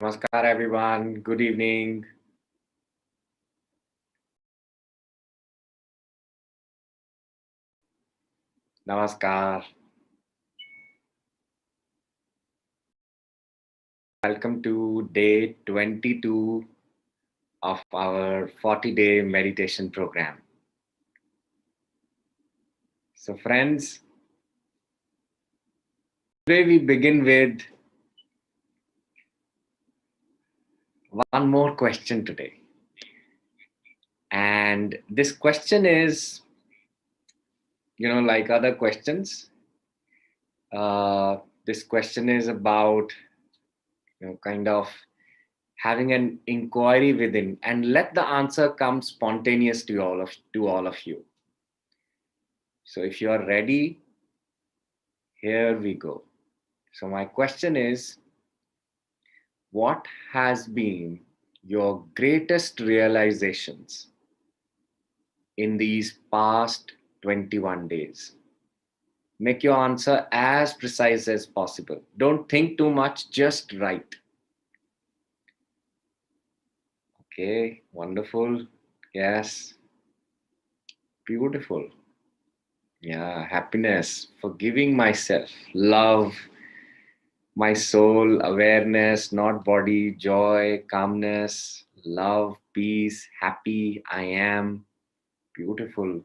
Namaskar, everyone. Good evening. Namaskar. Welcome to day 22 of our 40-day meditation program. So, friends, today we begin with one more question today. And this question is, like other questions, this question is about, kind of having an inquiry within and let the answer come spontaneous to all of you. So if you are ready, here we go. So my question is, what has been your greatest realizations in these past 21 days? Make your answer as precise as possible. Don't think too much, just write. Okay, wonderful. Yes, beautiful. Yeah, happiness, forgiving myself, love, my soul, awareness, not body, joy, calmness, love, peace, happy, I am, beautiful,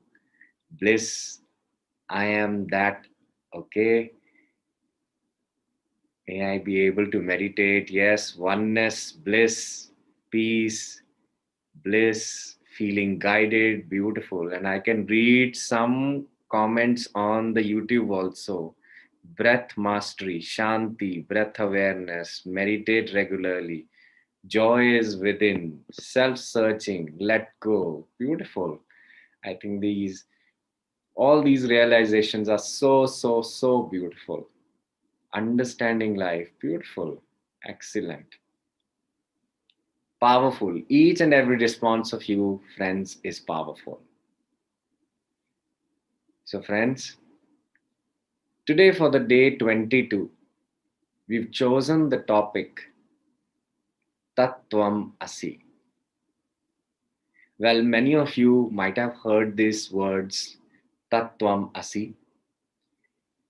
bliss, I am that, okay. May I be able to meditate, yes, oneness, bliss, peace, bliss, feeling guided, beautiful. And I can read some comments on the YouTube also. Breath mastery, shanti, breath awareness, meditate regularly. Joy is within, self searching, let go. Beautiful. I think all these realizations are so, so, so beautiful. Understanding life, beautiful, excellent, powerful. Each and every response of you, friends, is powerful. So, friends, today for the day 22, we've chosen the topic Tvam Asi. Well, many of you might have heard these words Tvam Asi.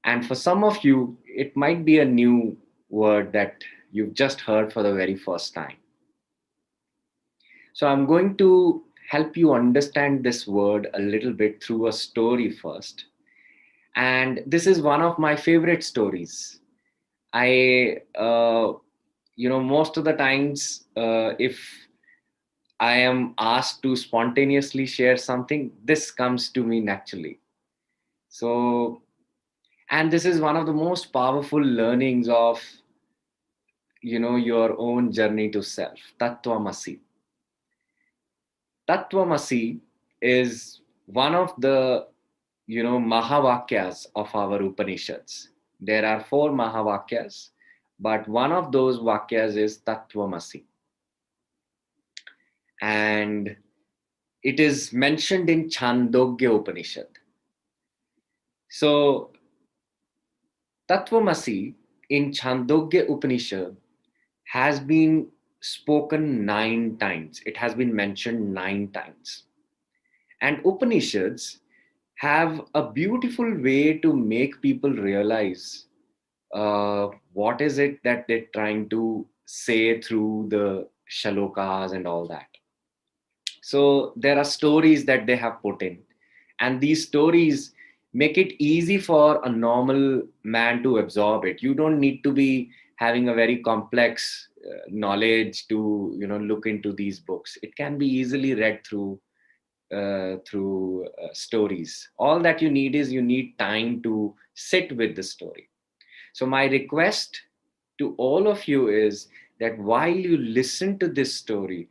And for some of you, it might be a new word that you've just heard for the very first time. So I'm going to help you understand this word a little bit through a story first. And this is one of my favorite stories. Most of the times, if I am asked to spontaneously share something, this comes to me naturally. So, and this is one of the most powerful learnings of, your own journey to self, Tattvamasi. Tattvamasi is one of the, Mahavakyas of our Upanishads. There are four Mahavakyas, but one of those Vakyas is Tattvamasi. And it is mentioned in Chandogya Upanishad. So, Tattvamasi in Chandogya Upanishad has been spoken 9 times. It has been mentioned 9 times. And Upanishads have a beautiful way to make people realize what is it that they're trying to say through the shalokas and all that. So there are stories that they have put in, and these stories make it easy for a normal man to absorb it. You don't need to be having a very complex knowledge to look into these books. It can be easily read through stories. All that you need is you need time to sit with the story. So my request to all of you is that while you listen to this story,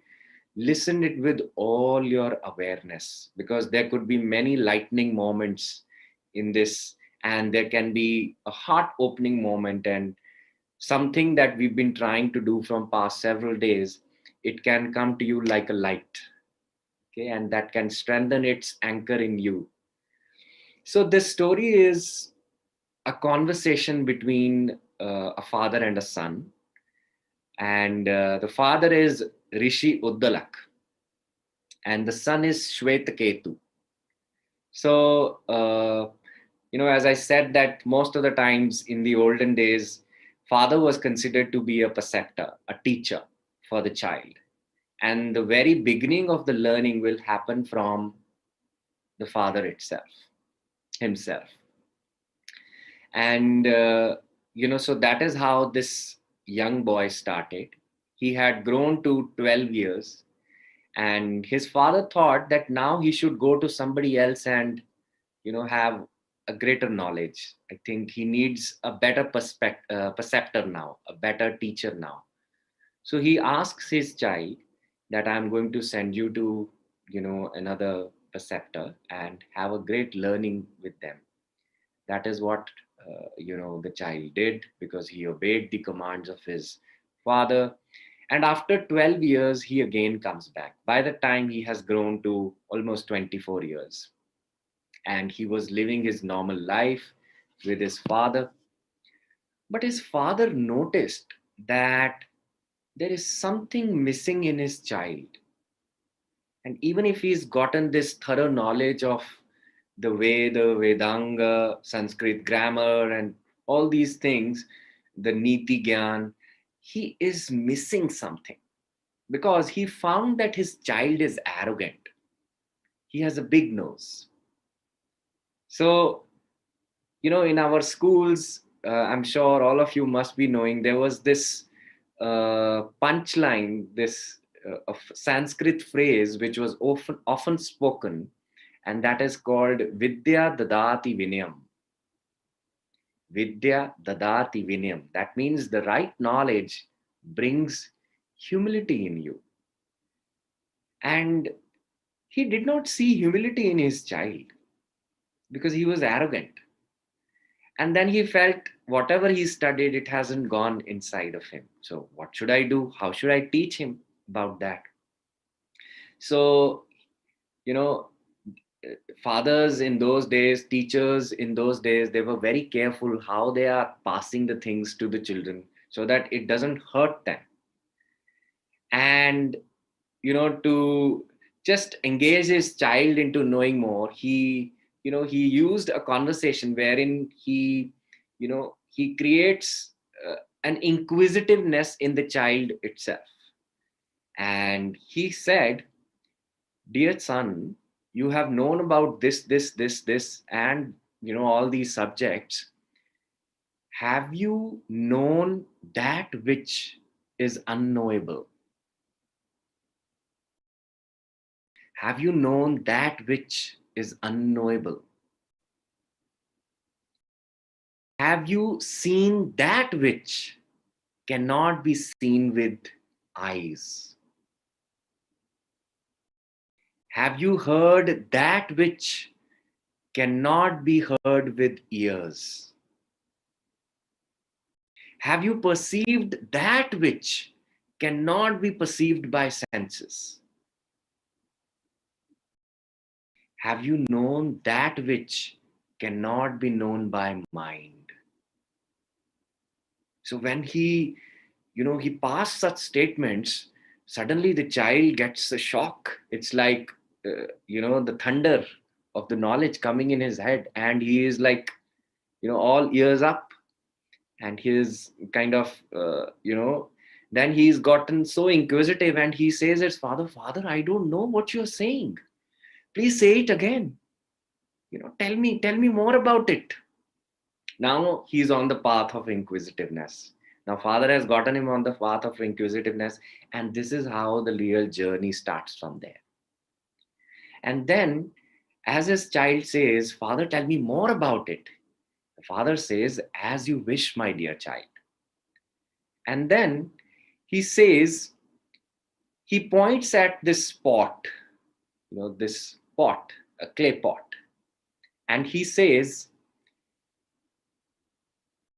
listen it with all your awareness, because there could be many lightning moments in this, and there can be a heart opening moment, and something that we've been trying to do from past several days, it can come to you like a light. Okay, and that can strengthen its anchor in you. So this story is a conversation between a father and a son, And the father is Rishi Uddalak, and the son is Shwetaketu. So, as I said, that most of the times in the olden days, father was considered to be a preceptor, a teacher for the child. And the very beginning of the learning will happen from the father himself. And, so that is how this young boy started. He had grown to 12 years, and his father thought that now he should go to somebody else and have a greater knowledge. I think he needs a better perceptor now, a better teacher now. So he asks his child that I'm going to send you to another preceptor and have a great learning with them. That is what the child did, because he obeyed the commands of his father. And after 12 years he again comes back. By the time he has grown to almost 24 years, and he was living his normal life with his father. But his father noticed that there is something missing in his child. And even if he's gotten this thorough knowledge of the Veda, Vedanga, Sanskrit grammar, and all these things, the Niti Gyan, he is missing something, because he found that his child is arrogant. He has a big nose. So, in our schools, I'm sure all of you must be knowing, there was this punchline, this of Sanskrit phrase which was often spoken, and that is called Vidya Dadati Vinayam. Vidya Dadati Vinayam. That means the right knowledge brings humility in you. And he did not see humility in his child because he was arrogant. And then he felt whatever he studied, it hasn't gone inside of him. So what should I do? How should I teach him about that? So, you know, fathers in those days, teachers in those days, they were very careful how they are passing the things to the children so that it doesn't hurt them. And, to just engage his child into knowing more, he used a conversation wherein he creates an inquisitiveness in the child itself. And he said, dear son, you have known about this, and all these subjects. Have you known that which is unknowable? Have you known that which is unknowable? Have you seen that which cannot be seen with eyes? Have you heard that which cannot be heard with ears? Have you perceived that which cannot be perceived by senses? Have you known that which cannot be known by mind? So when he passed such statements, suddenly the child gets a shock. It's like, the thunder of the knowledge coming in his head, and he is like, all ears up, and he's kind of, then he's gotten so inquisitive, and he says, it's father, I don't know what you're saying. Please say it again. Tell me more about it. Now he's on the path of inquisitiveness. Now father has gotten him on the path of inquisitiveness, and this is how the real journey starts from there. And then, as his child says, father, tell me more about it, the father says, as you wish, my dear child. And then he says, he points at this pot, this pot, a clay pot, and he says,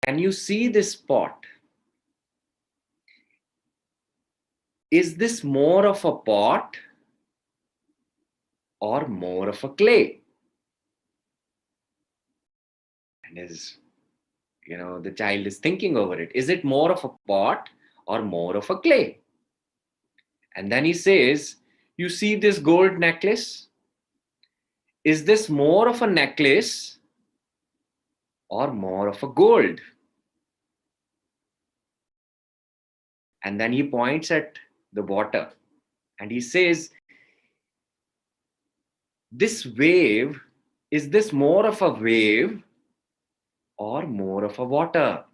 can you see this pot? Is this more of a pot or more of a clay? And the child is thinking over it. Is it more of a pot or more of a clay? And then he says, you see this gold necklace? Is this more of a necklace or more of a gold? And then he points at the water and he says, this wave, is this more of a wave or more of a water?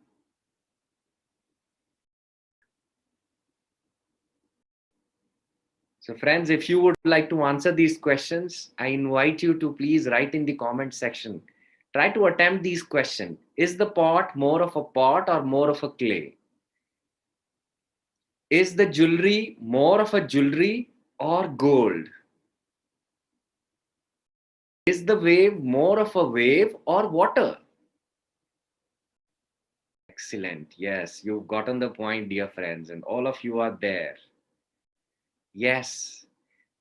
So friends, if you would like to answer these questions, I invite you to please write in the comment section. Try to attempt these questions. Is the pot more of a pot or more of a clay? Is the jewelry more of a jewelry or gold? Is the wave more of a wave or water? Excellent. Yes, you've gotten the point, dear friends, and all of you are there. Yes,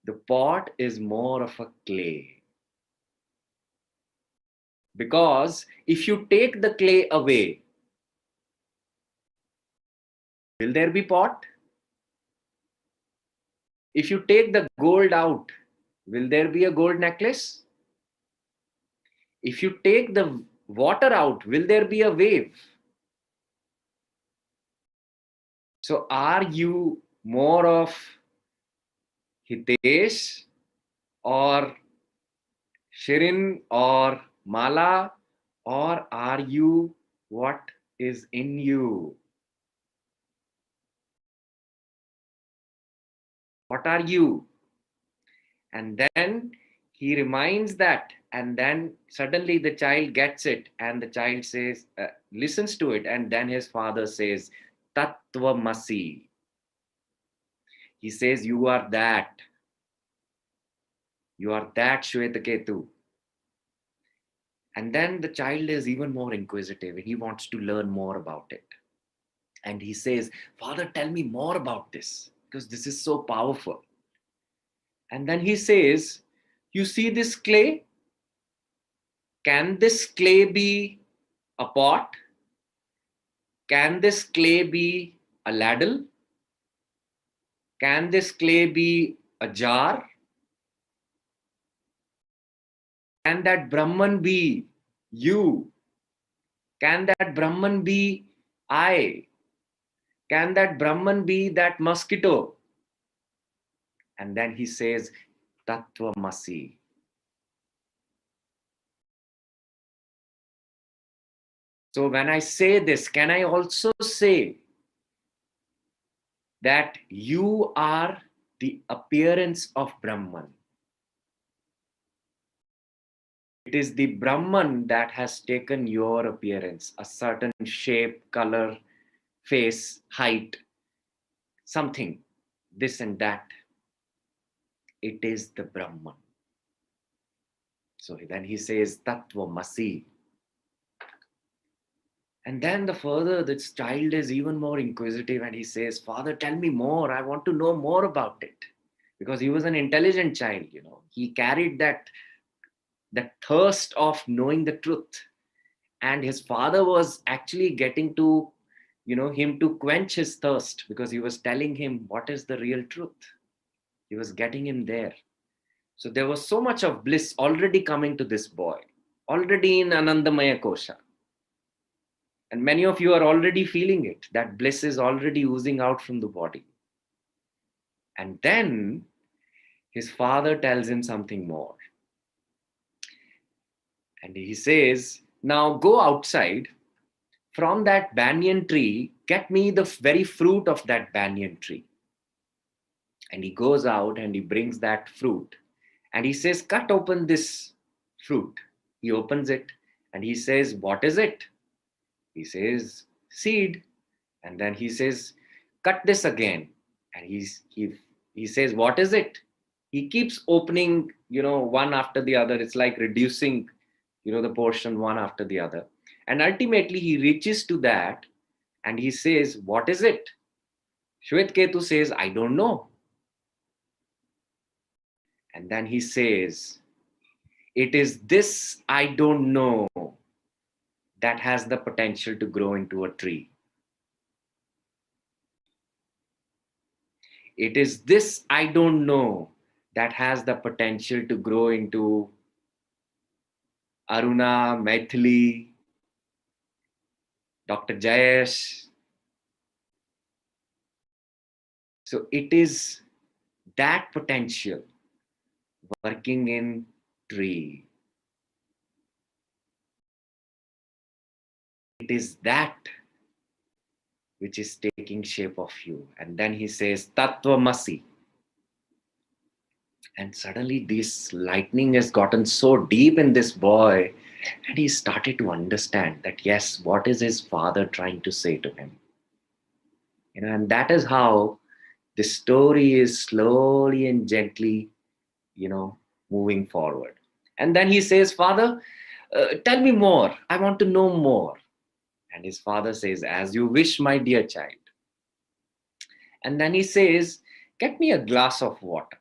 the pot is more of a clay. Because if you take the clay away, will there be pot? If you take the gold out, will there be a gold necklace? If you take the water out, will there be a wave? So are you more of Hitesh or Shirin or Mala, or are you what is in you? What are you? And then he reminds that, and then suddenly the child gets it, and the child says, listens to it, and then his father says, Tatvamasi. He says, you are that. You are that, Shwetaketu. And then the child is even more inquisitive. He wants to learn more about it. And he says, Father, tell me more about this, because this is so powerful. And then he says, you see this clay? Can this clay be a pot? Can this clay be a ladle? Can this clay be a jar? Can that Brahman be you? Can that Brahman be I? Can that Brahman be that mosquito? And then he says, Tattvamasi. So when I say this, can I also say that you are the appearance of Brahman? It is the Brahman that has taken your appearance, a certain shape, color, face, height, something, this and that. It is the Brahman. So then he says, Tattvamasi. And then this child is even more inquisitive and he says, Father, tell me more. I want to know more about it. Because he was an intelligent child, He carried that thirst of knowing the truth. And his father was actually getting to, him to quench his thirst because he was telling him what is the real truth. He was getting him there. So there was so much of bliss already coming to this boy, already in Anandamaya Kosha. And many of you are already feeling it. That bliss is already oozing out from the body. And then his father tells him something more. And he says, now go outside. From that banyan tree, get me the very fruit of that banyan tree. And he goes out and he brings that fruit. And he says, cut open this fruit. He opens it and he says, what is it? He says, seed. And then he says, cut this again. And he says, what is it? He keeps opening, one after the other. It's like reducing, the portion one after the other. And ultimately he reaches to that and he says, what is it? Shwetketu says, I don't know. And then he says, it is this I don't know that has the potential to grow into a tree. It is this I don't know that has the potential to grow into Aruna, Maithili, Dr. Jayesh. So it is that potential working in tree. It is that which is taking shape of you. And then he says, Tattvamasi. And suddenly this lightning has gotten so deep in this boy, and he started to understand that, yes, what is his father trying to say to him? And that is how the story is slowly and gently, moving forward. And then he says, Father, tell me more. I want to know more. And his father says, as you wish, my dear child. And then he says, get me a glass of water.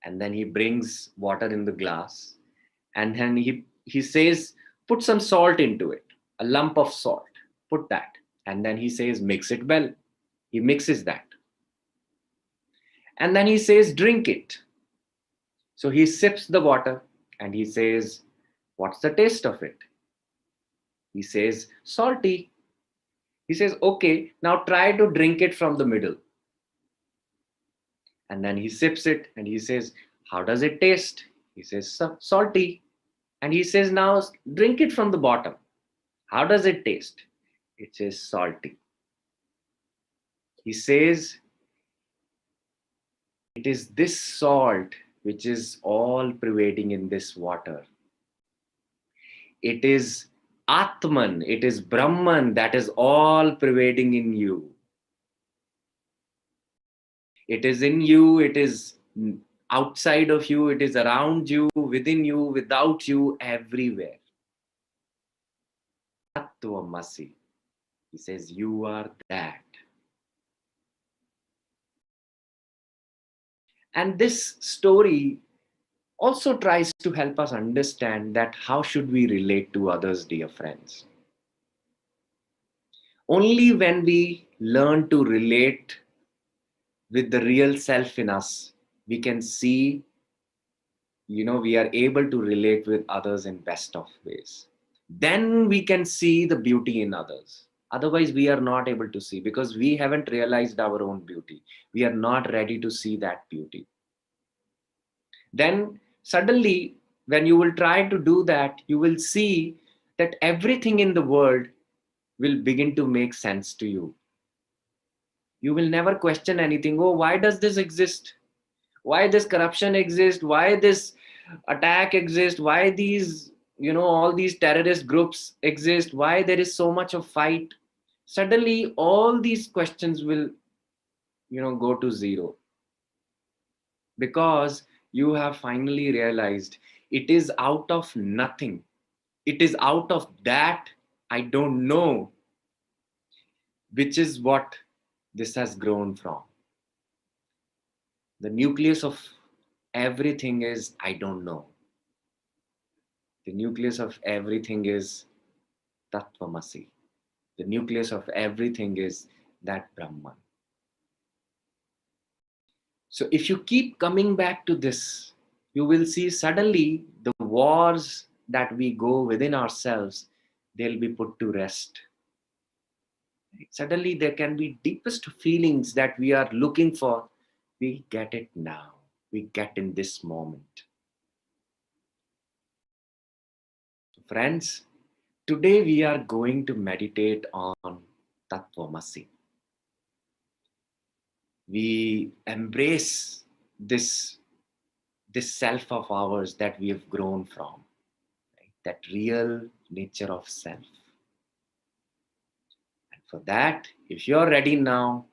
And then he brings water in the glass. And then he says, put some salt into it, a lump of salt, put that. And then he says, mix it well. He mixes that. And then he says, drink it. So he sips the water and he says, what's the taste of it? He says, salty. He says, okay, now try to drink it from the middle. And then he sips it and he says, how does it taste? He says, salty. And he says, now drink it from the bottom. How does it taste? It says salty. He says, it is this salt which is all pervading in this water. It is Atman, it is Brahman that is all pervading in you. It is in you, it is outside of you, it is around you, within you, without you, everywhere. Tattvamasi. He says, you are that. And this story also tries to help us understand that how should we relate to others, dear friends. Only when we learn to relate with the real self in us, we can see, we are able to relate with others in best of ways. Then we can see the beauty in others. Otherwise, we are not able to see because we haven't realized our own beauty. We are not ready to see that beauty. Then suddenly, when you will try to do that, you will see that everything in the world will begin to make sense to you. You will never question anything. Oh, why does this exist? Why this corruption exists? Why this attack exists? Why these, all these terrorist groups exist? Why there is so much of fight? Suddenly, all these questions will, go to zero. Because you have finally realized it is out of nothing. It is out of that I don't know, which is what this has grown from. The nucleus of everything is I don't know. The nucleus of everything is Tattvamasi. The nucleus of everything is that Brahman. So if you keep coming back to this, you will see suddenly the wars that we go within ourselves, they'll be put to rest. Suddenly there can be deepest feelings that we are looking for. We get it now. We get in this moment. Friends, today we are going to meditate on Tattvamasi. We embrace this self of ours that we have grown from, right? That real nature of self. And for that, if you're ready now,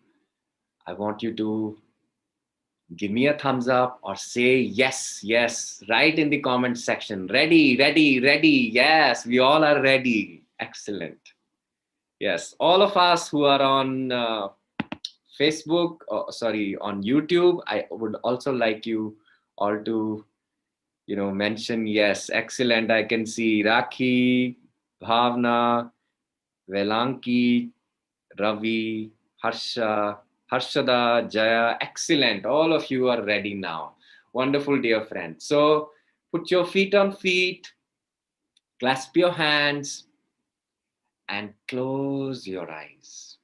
I want you to give me a thumbs up or say yes, yes, right in the comment section. Ready, ready, ready. Yes, we all are ready. Excellent. Yes, all of us who are on Facebook, on YouTube, I would also like you all to, mention yes. Excellent. I can see Rakhi, Bhavna, Velanki, Ravi, Harsha, Harshada, Jaya, excellent. All of you are ready now. Wonderful, dear friends. So put your feet on feet, clasp your hands, and close your eyes.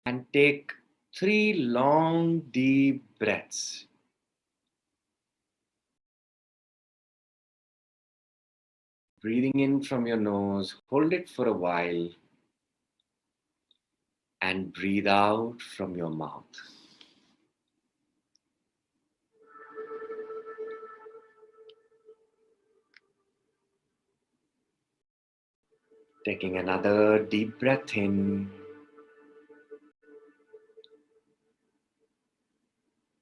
And take 3 long, deep breaths. Breathing in from your nose, hold it for a while, and breathe out from your mouth. Taking another deep breath in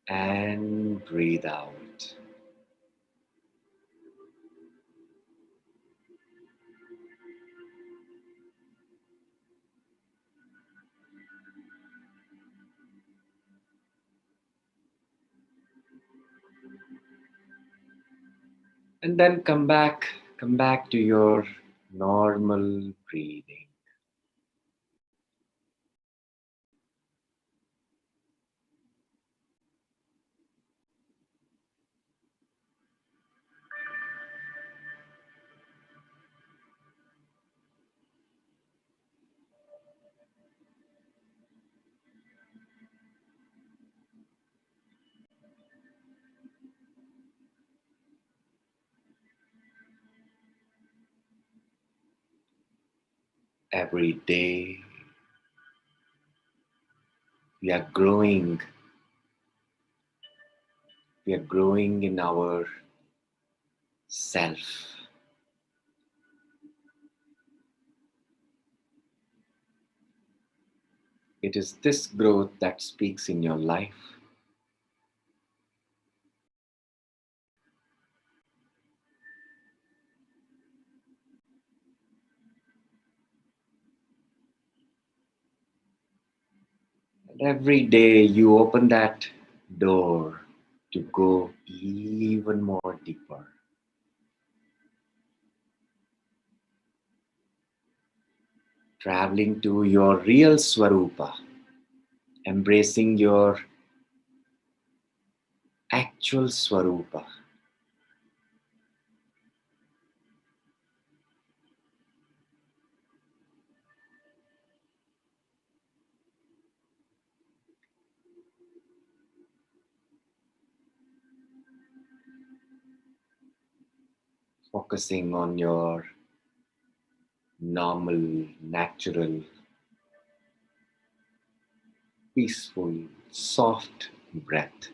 and breathe out. And then come back to your normal breathing. Every day we are growing. We are growing in our self. It is this growth that speaks in your life. And every day you open that door to go even more deeper. Traveling to your real Swarupa, embracing your actual Swarupa, focusing on your normal, natural, peaceful, soft breath.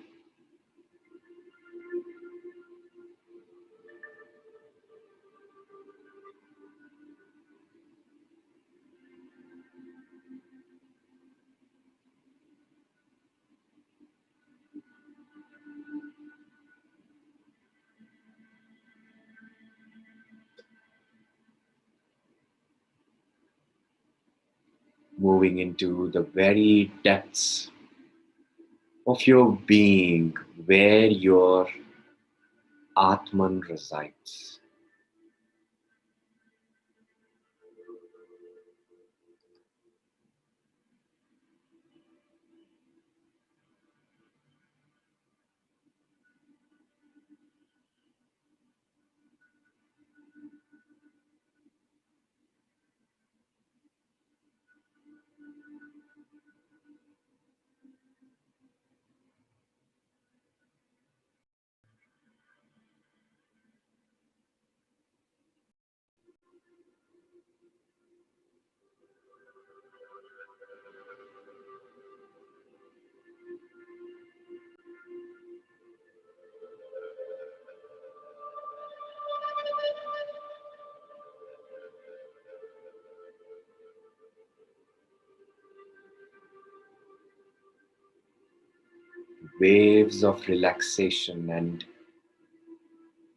Moving into the very depths of your being where your Atman resides. Waves of relaxation and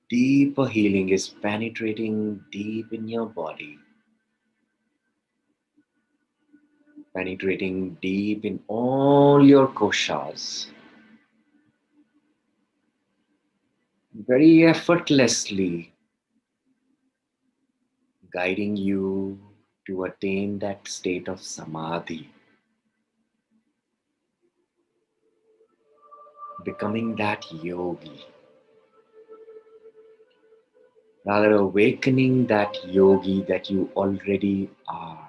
deeper healing is penetrating deep in your body, penetrating deep in all your koshas, very effortlessly. guiding you to attain that state of samadhi, becoming that yogi, rather awakening that yogi that you already are.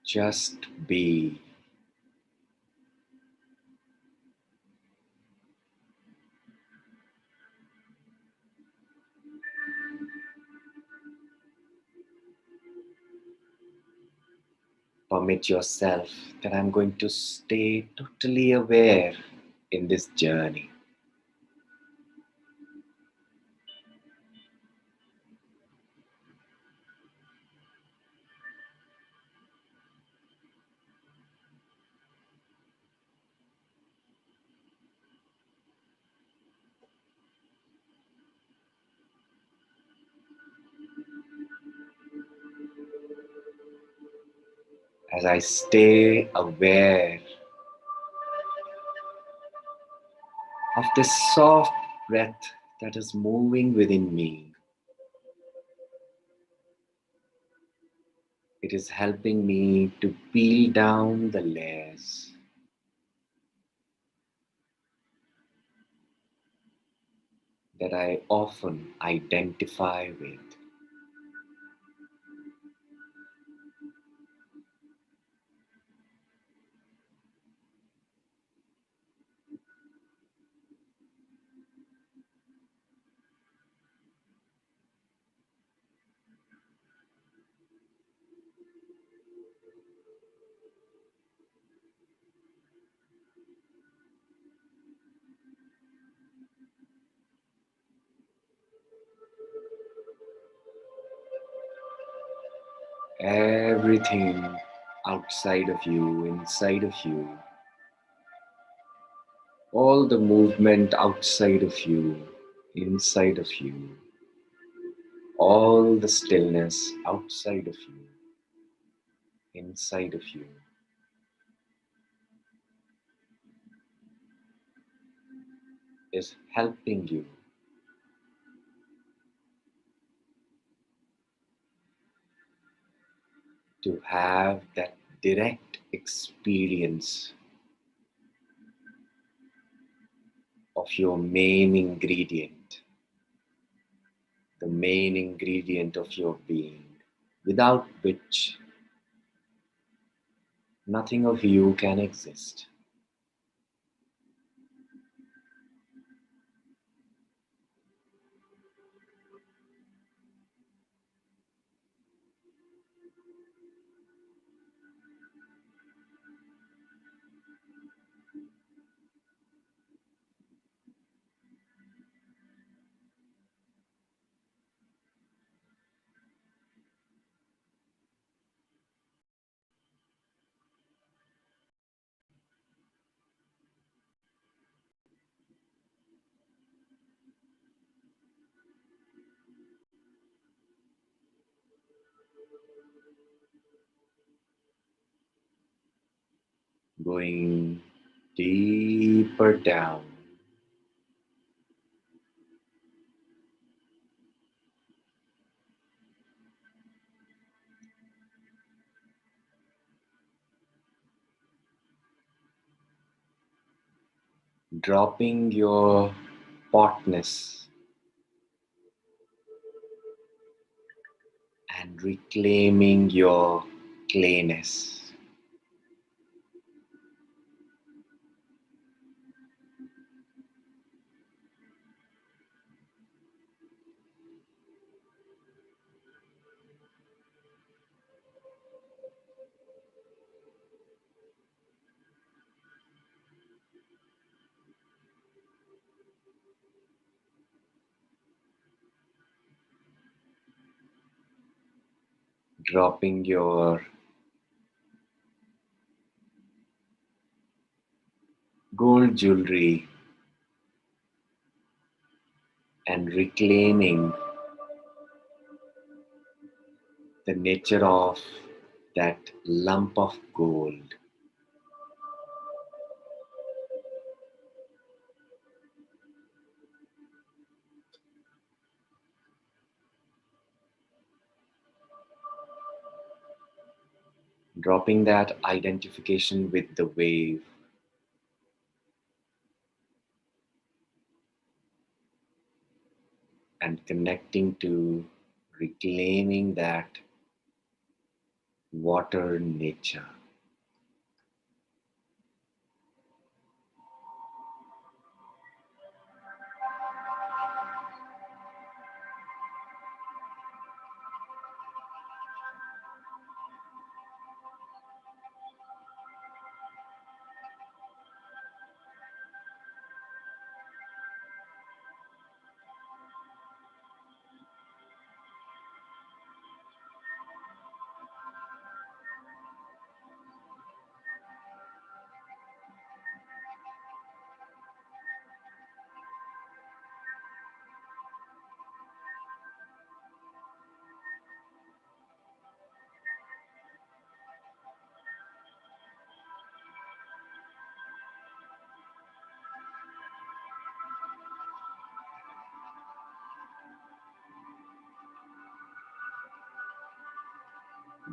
Just be. Permit yourself that I'm going to stay totally aware in this journey. As I stay aware of this soft breath that is moving within me, it is helping me to peel down the layers that I often identify with. Everything outside of you, inside of you, all the movement outside of you, inside of you, all the stillness outside of you, inside of you, is helping you to have that direct experience of your main ingredient, the main ingredient of your being, without which nothing of you can exist. Going deeper down, dropping your potness and reclaiming your clayness. Dropping your gold jewelry and reclaiming the nature of that lump of gold. Dropping that identification with the wave and connecting to reclaiming that water nature.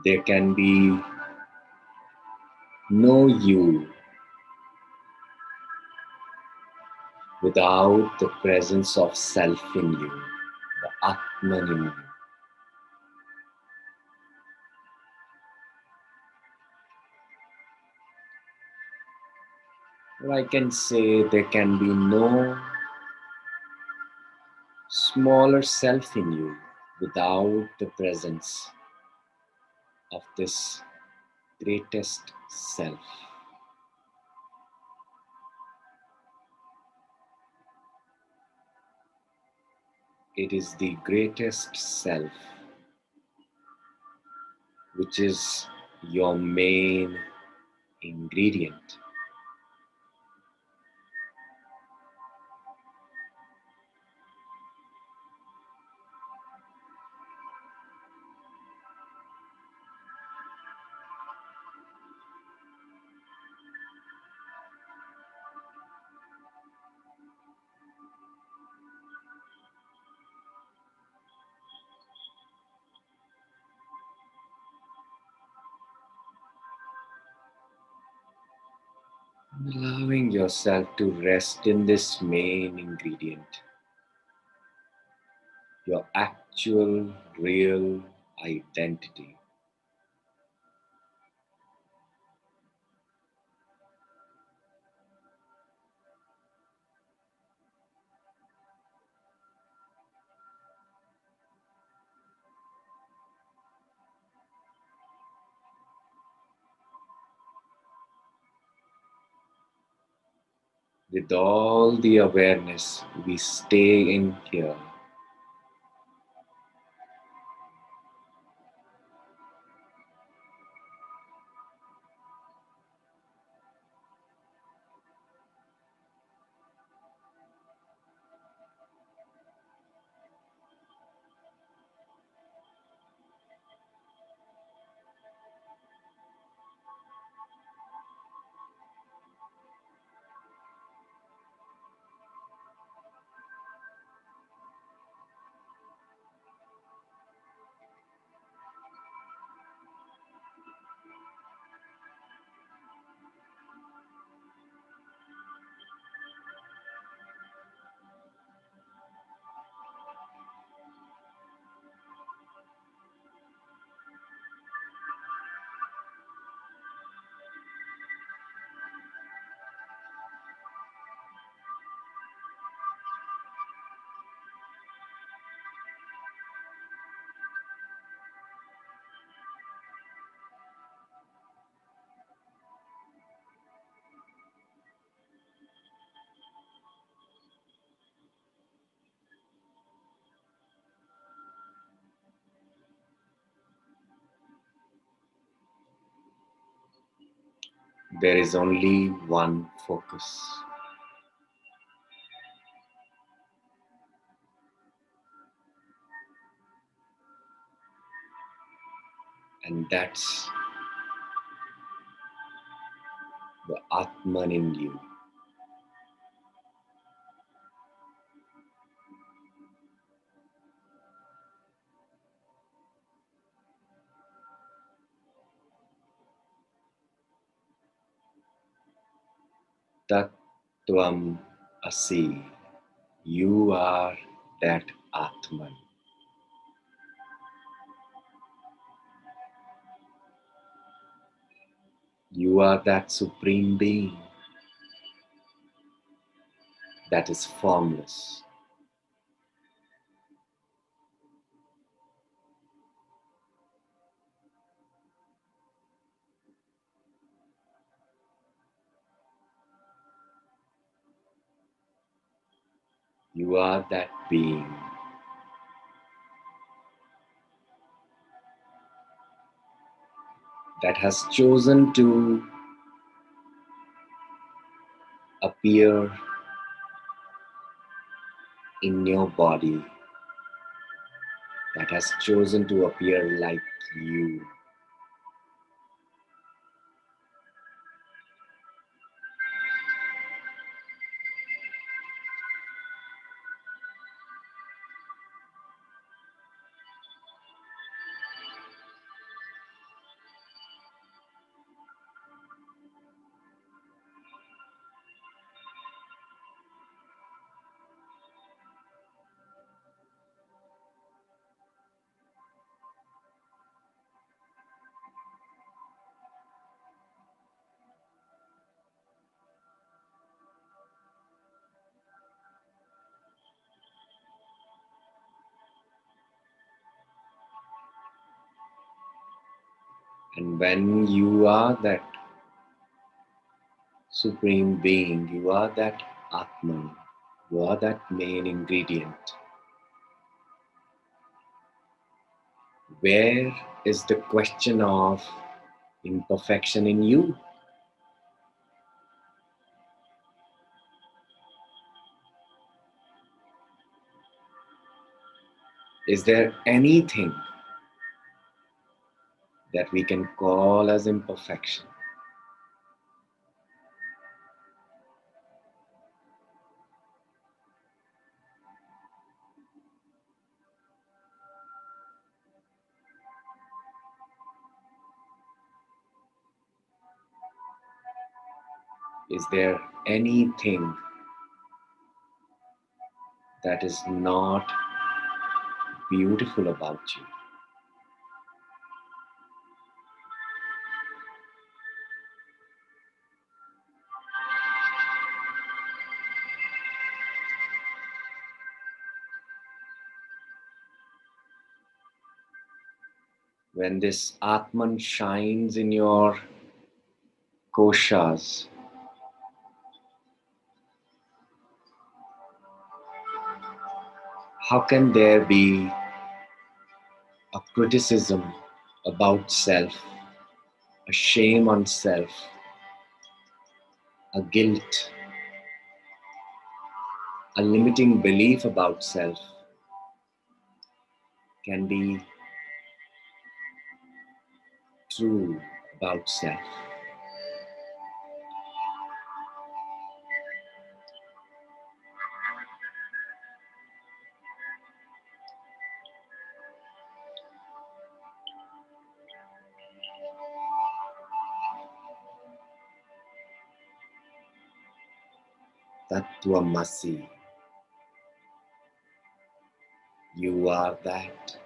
There can be no you without the presence of self in you, the Atman in you. Or I can say there can be no smaller self in you without the presence of this greatest self. It is the greatest self, which is your main ingredient. Allowing yourself to rest in this main ingredient, your actual, real identity. With all the awareness, we stay in here. There is only one focus. And that's the Atman in you. Tat Tvam Asi. You are that Atman. You are that Supreme Being that is formless. You are that being that has chosen to appear in your body, that has chosen to appear like you. And when you are that Supreme Being, you are that Atman, you are that main ingredient. Where is the question of imperfection in you? Is there anything that we can call as imperfection? Is there anything that is not beautiful about you? When this Atman shines in your koshas, how can there be a criticism about self, a shame on self, a guilt, a limiting belief about self can be true about self? Tattvamasi. You are that.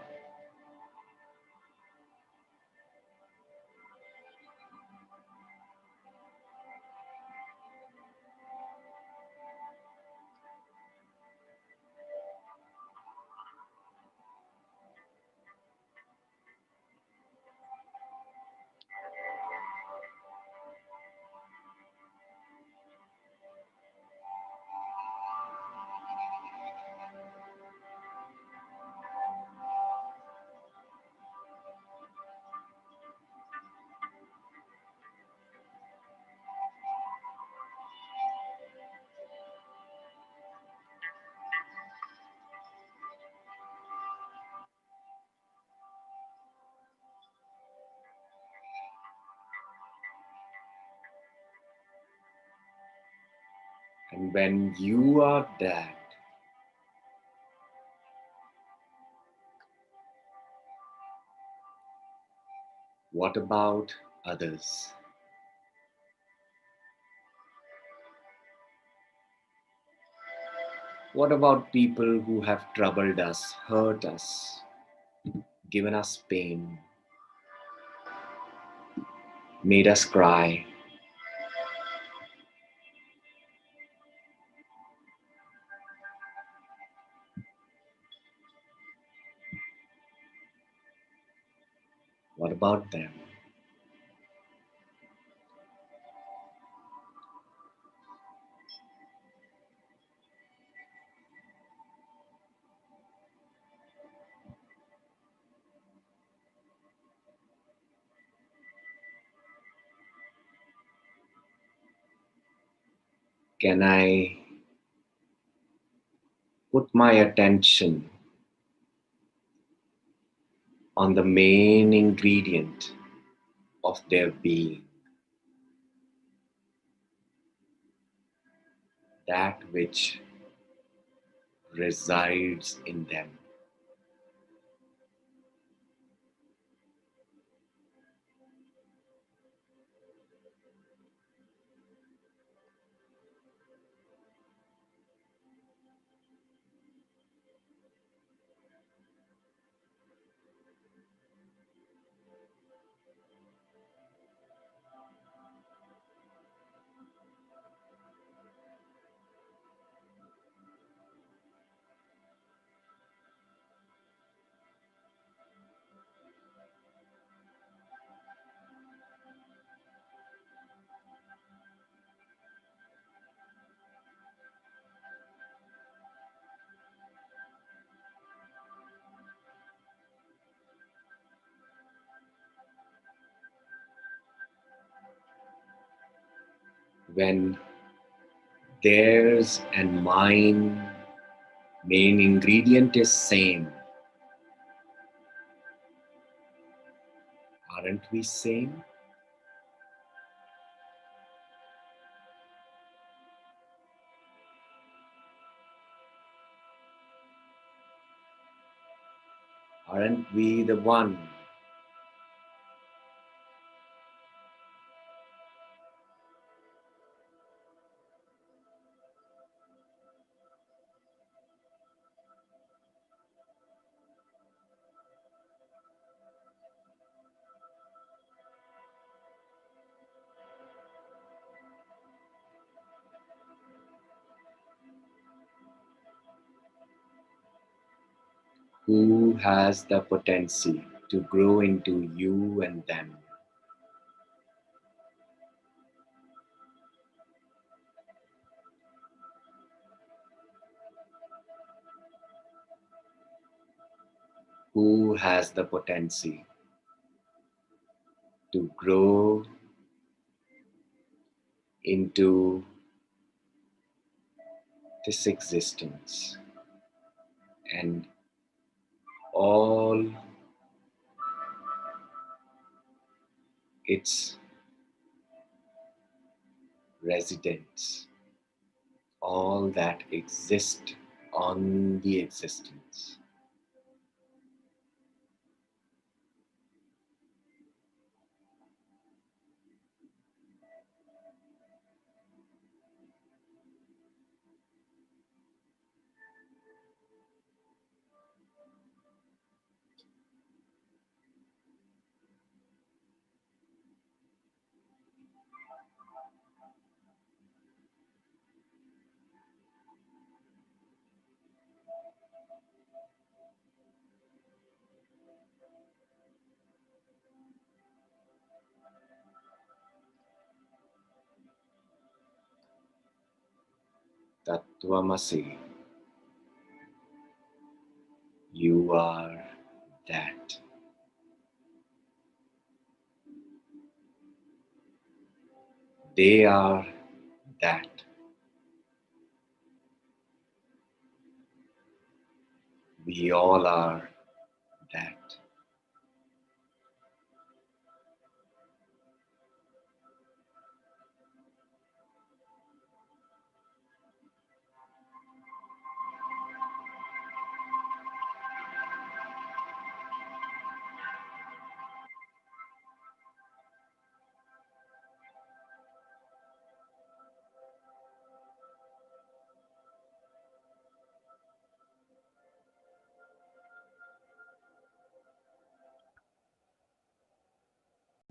And when you are that, what about others? What about people who have troubled us, hurt us, given us pain, made us cry? What about them? Can I put my attention on the main ingredient of their being, that which resides in them? When theirs and mine main ingredient is same, aren't we same? Aren't we the one? Who has the potency to grow into you and them? Who has the potency to grow into this existence and all its residents, all that exist on the existence? Tattvamasi, you are that. They are that. We all are that.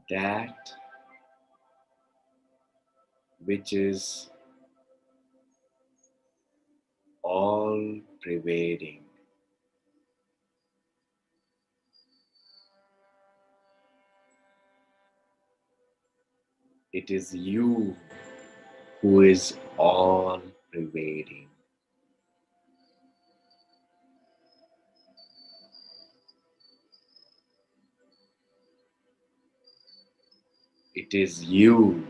that which is all pervading. It is you who is all pervading. It is you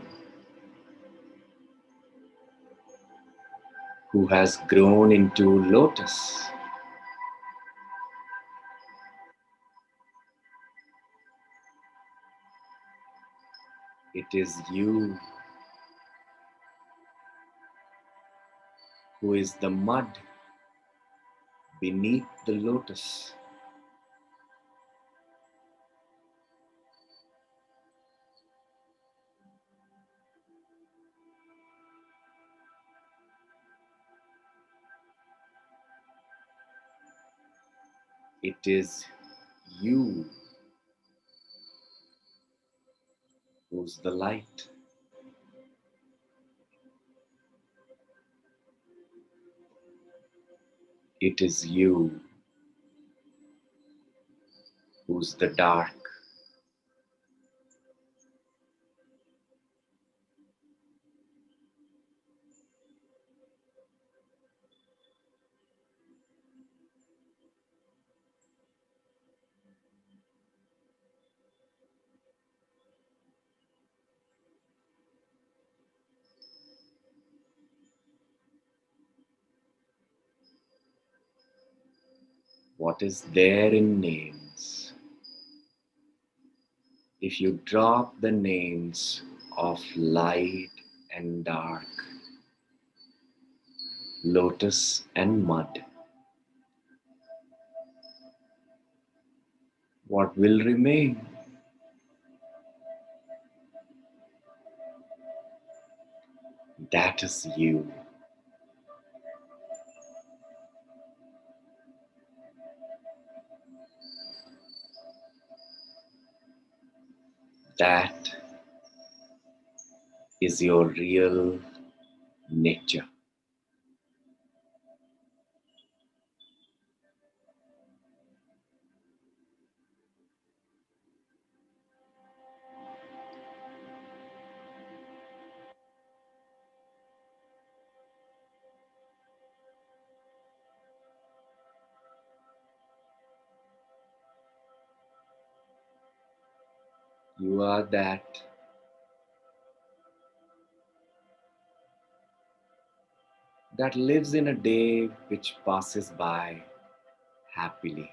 who has grown into lotus. It is you who is the mud beneath the lotus. It is you who's the light. It is you who's the dark. What is there in names? If you drop the names of light and dark, lotus and mud, what will remain? That is you. That is your real nature. You are that lives in a day which passes by happily.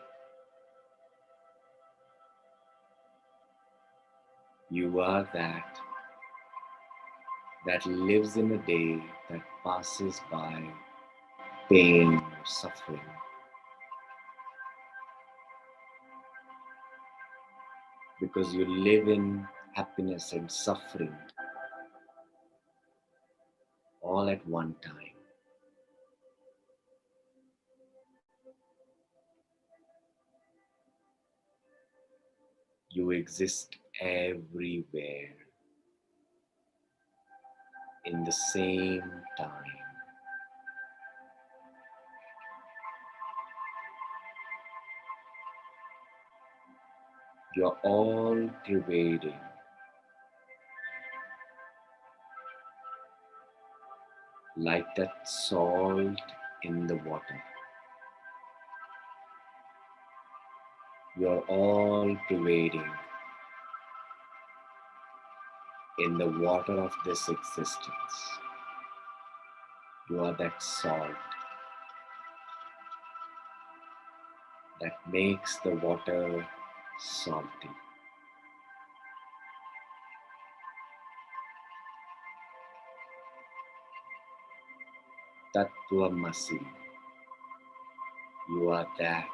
You are that lives in a day that passes by pain or suffering. Because you live in happiness and suffering all at one time. You exist everywhere in the same time. You're all pervading, like that salt in the water. You're all pervading in the water of this existence. You are that salt that makes the water salty. Tattvamasi. You are that.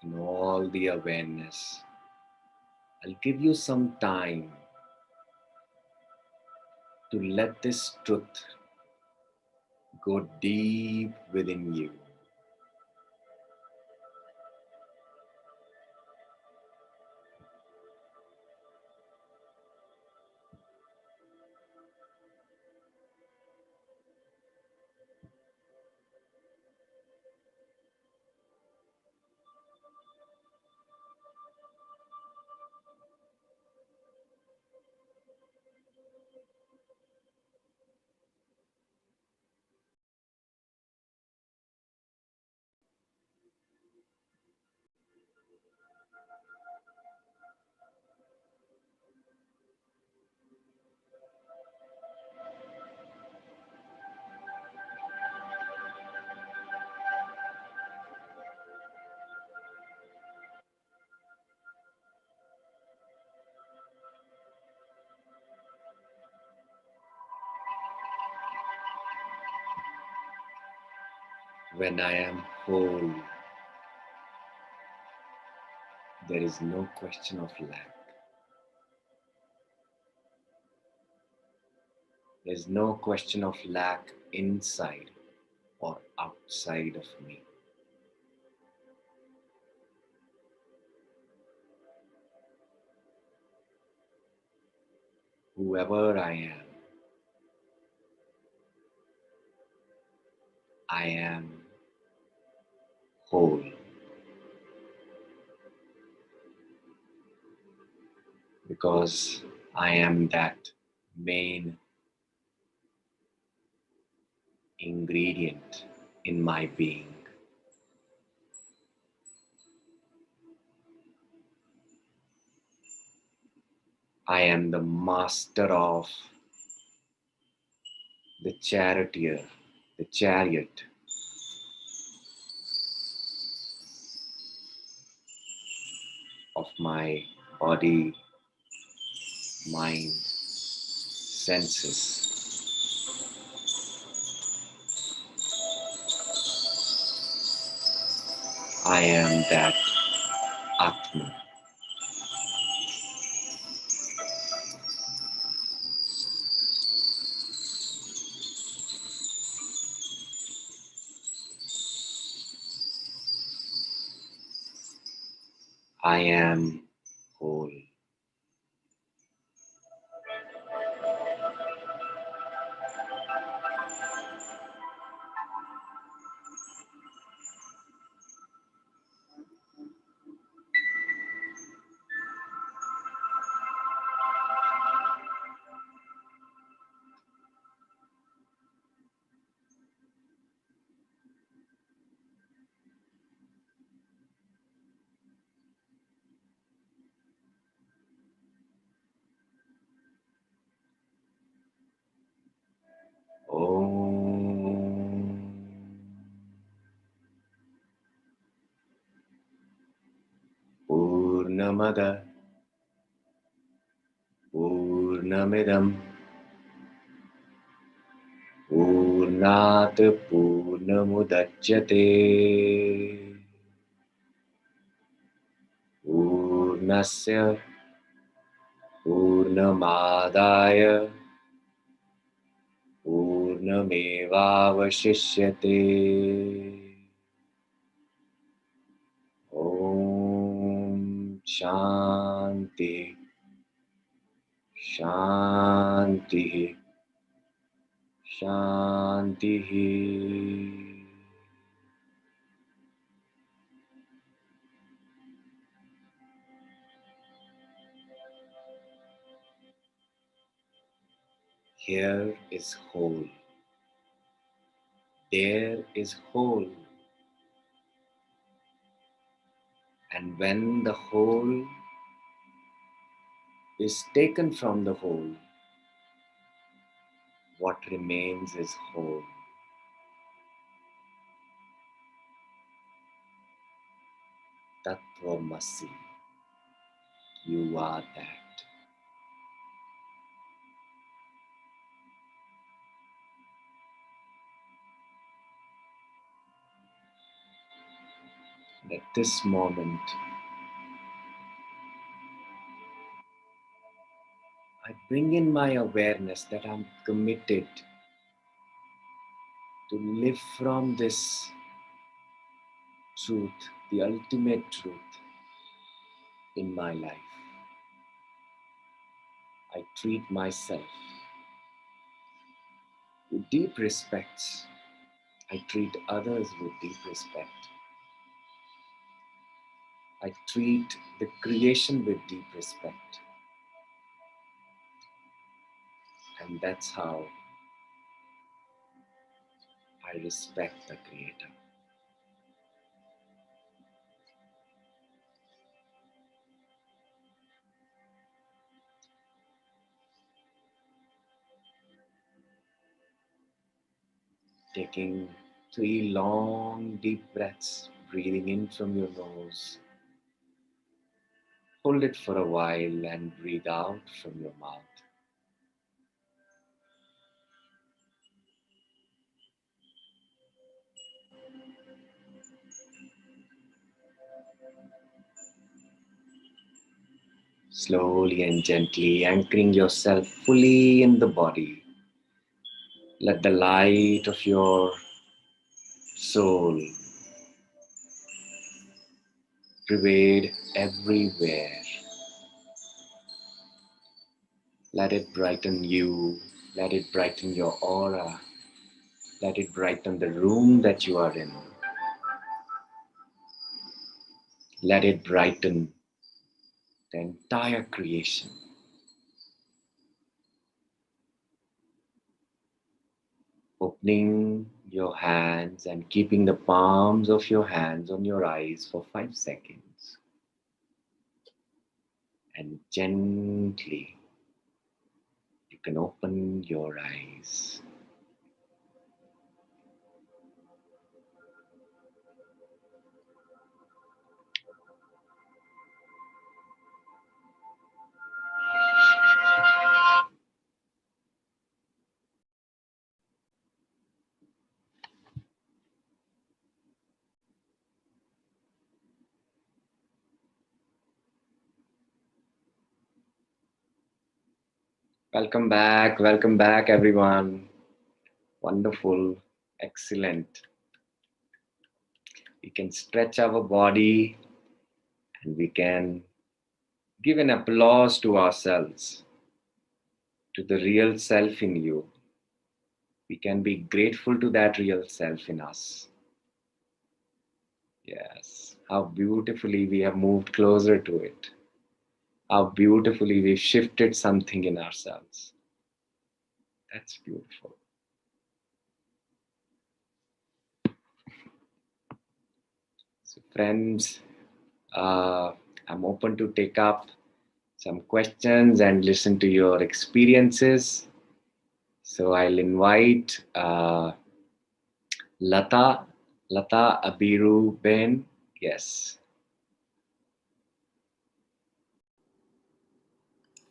in all the awareness. I'll give you some time to let this truth go deep within you. When I am whole, there is no question of lack. There is no question of lack inside or outside of me. Whoever I am whole. Because I am that main ingredient in my being. I am the master of the charioteer, the chariot of my body, mind, senses. I am that Atma. I am whole. Om Purnamada Purnamidam Purnat Purnamudachyate Purnasya Purnamadaya Purnamevavashishyate. Om Shanti Shanti Shanti. Here is whole. There is whole. And when the whole is taken from the whole, what remains is whole. Tattvamasi. You are that. And at this moment, I bring in my awareness that I'm committed to live from this truth, the ultimate truth in my life. I treat myself with deep respect. I treat others with deep respect. I treat the creation with deep respect. And that's how I respect the Creator. Taking 3 long, deep breaths, breathing in from your nose. Hold it for a while and breathe out from your mouth. Slowly and gently anchoring yourself fully in the body. Let the light of your soul pervade everywhere. Let it brighten you. Let it brighten your aura. Let it brighten the room that you are in. Let it brighten the entire creation. Opening your hands and keeping the palms of your hands on your eyes for 5 seconds. And gently, you can open your eyes. Welcome back, everyone. Wonderful, excellent. We can stretch our body and we can give an applause to ourselves, to the real self in you. We can be grateful to that real self in us. Yes, how beautifully we have moved closer to it. How beautifully we've shifted something in ourselves. That's beautiful. So, friends, I'm open to take up some questions and listen to your experiences. So, I'll invite Lata Abiru Ben. Yes.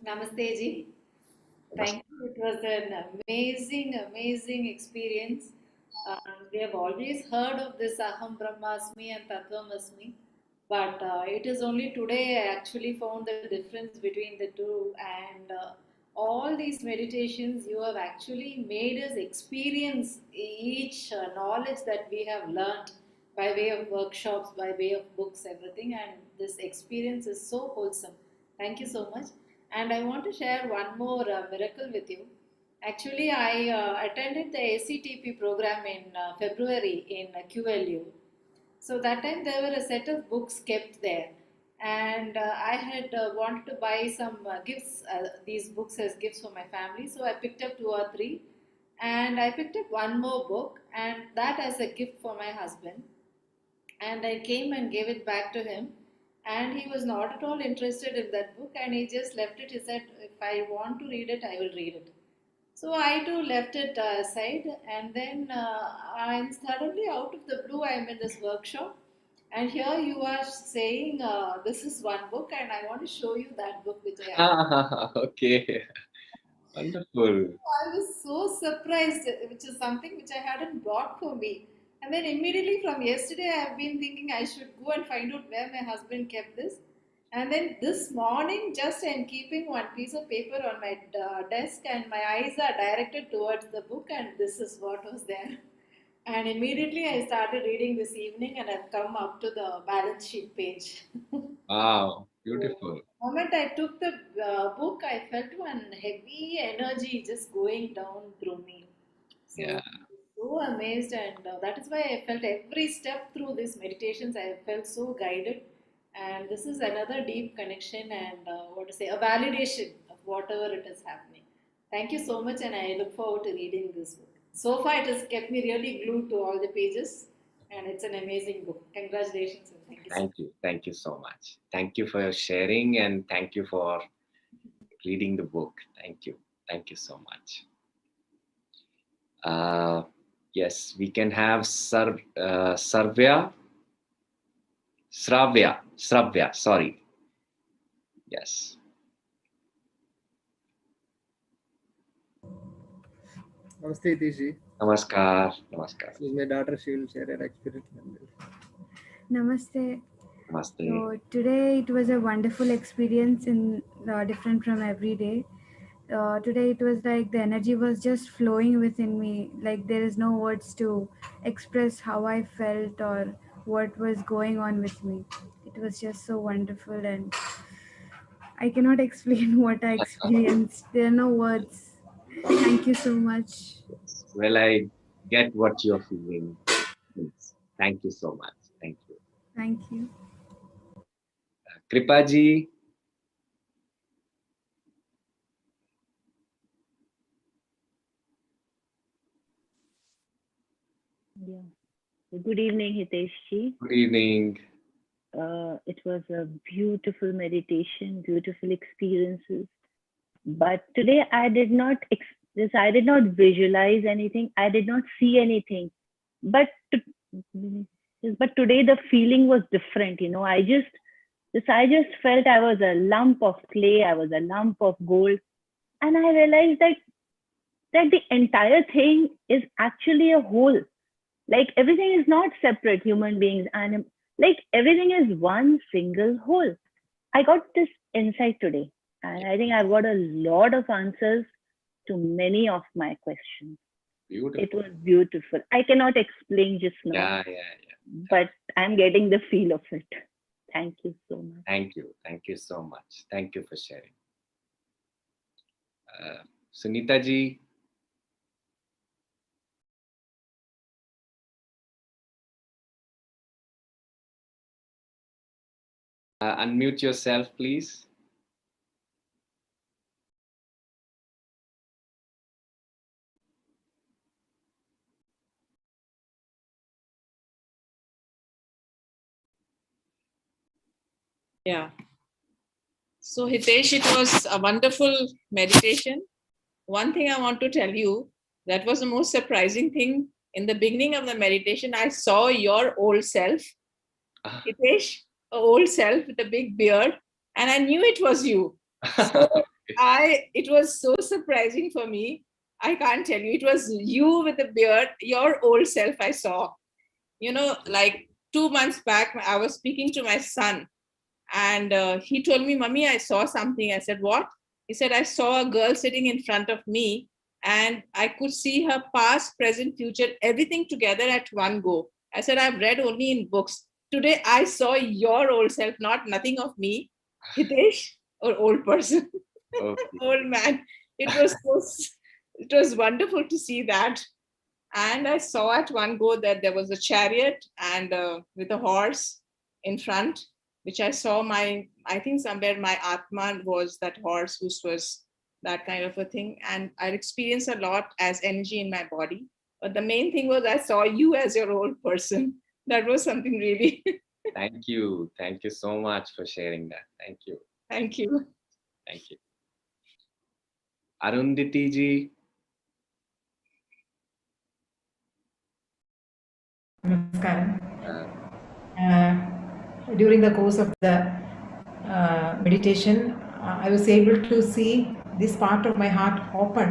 Namaste ji. Thank you. It was an amazing experience. We have always heard of this Aham Brahmasmi and Tattvam Asmi, but it is only today I actually found the difference between the two. And all these meditations, you have actually made us experience each knowledge that we have learnt by way of workshops, by way of books, everything. And this experience is so wholesome. Thank you so much. And I want to share one more miracle with you. Actually, I attended the ACTP program in February in QLU. So that time there were a set of books kept there, and I had wanted to buy some gifts, these books as gifts for my family. So I picked up two or three, and I picked up one more book, and that as a gift for my husband. And I came and gave it back to him, and he was not at all interested in that book, and he just left it. He said, "If I want to read it, I will read it." So I too left it aside, and then I'm suddenly out of the blue. I'm in this workshop, and here you are saying this is one book, and I want to show you that book which I have. Okay. Wonderful. I was so surprised, which is something which I hadn't brought for me. And then immediately from yesterday, I have been thinking I should go and find out where my husband kept this. And then this morning, just I'm keeping one piece of paper on my desk, and my eyes are directed towards the book, and this is what was there. And immediately I started reading this evening, and I've come up to the balance sheet page. Wow, So, beautiful. the moment I took the book, I felt one heavy energy just going down through me. Yeah. So, so amazed, and that is why I felt every step through these meditations, I felt so guided. And this is another deep connection and what to say, a validation of whatever it is happening. Thank you so much, and I look forward to reading this book. So far, it has kept me really glued to all the pages, and it's an amazing book. Congratulations, and thank you so much. Thank you. Thank you so much. Thank you for your sharing and thank you for reading the book. Thank you. Thank you so much. Yes, we can have Sarvya. Sravya, sorry. Yes. Namaste, Hitesh. Namaskar. Namaskar. This is my daughter. She will share her experience. Namaste. Namaste. So today it was a wonderful experience in different from every day. Today it was like the energy was just flowing within me. Like there is no words to express how I felt or what was going on with me. It was just so wonderful, and I cannot explain what I experienced. There are no words. Thank you so much. Well, I get what you're feeling. Yes. Thank you so much. Thank you. Thank you. Kripaji. Yeah. Good evening, Hitesh ji. Good evening. It was a beautiful meditation, beautiful experiences. But today I did not visualize anything. I did not see anything. But today the feeling was different. You know, I just felt I was a lump of clay. I was a lump of gold, and I realized that the entire thing is actually a whole. Like everything is not separate, human beings, animals, like everything is one single whole. I got this insight today, and I think I've got a lot of answers to many of my questions. Beautiful. It was beautiful. I cannot explain just now, but I'm getting the feel of it. Thank you so much. Thank you. Thank you so much. Thank you for sharing. Sunita ji. Unmute yourself, please. Yeah. So Hitesh, it was a wonderful meditation. One thing I want to tell you, that was the most surprising thing. In the beginning of the meditation, I saw your old self, Hitesh, a old self with a big beard, and I knew it was you. So it was so surprising for me. I can't tell you. It was you with a beard, your old self I saw. You know, like 2 months back, I was speaking to my son, and he told me, "Mummy, I saw something." I said, "What?" He said, "I saw a girl sitting in front of me, and I could see her past, present, future, everything together at one go." I said, "I've read only in books. Today I saw your old self, nothing of me, Hitesh, or old person, old man." It was wonderful to see that. And I saw at one go that there was a chariot and with a horse in front, which I saw I think somewhere my Atman was that horse, which was that kind of a thing. And I experienced a lot as energy in my body. But the main thing was I saw you as your old person. That was something really. Thank you. Thank you so much for sharing that. Thank you. Thank you. Thank you. Arundhati ji. Namaskaram. During the course of the meditation, I was able to see this part of my heart open,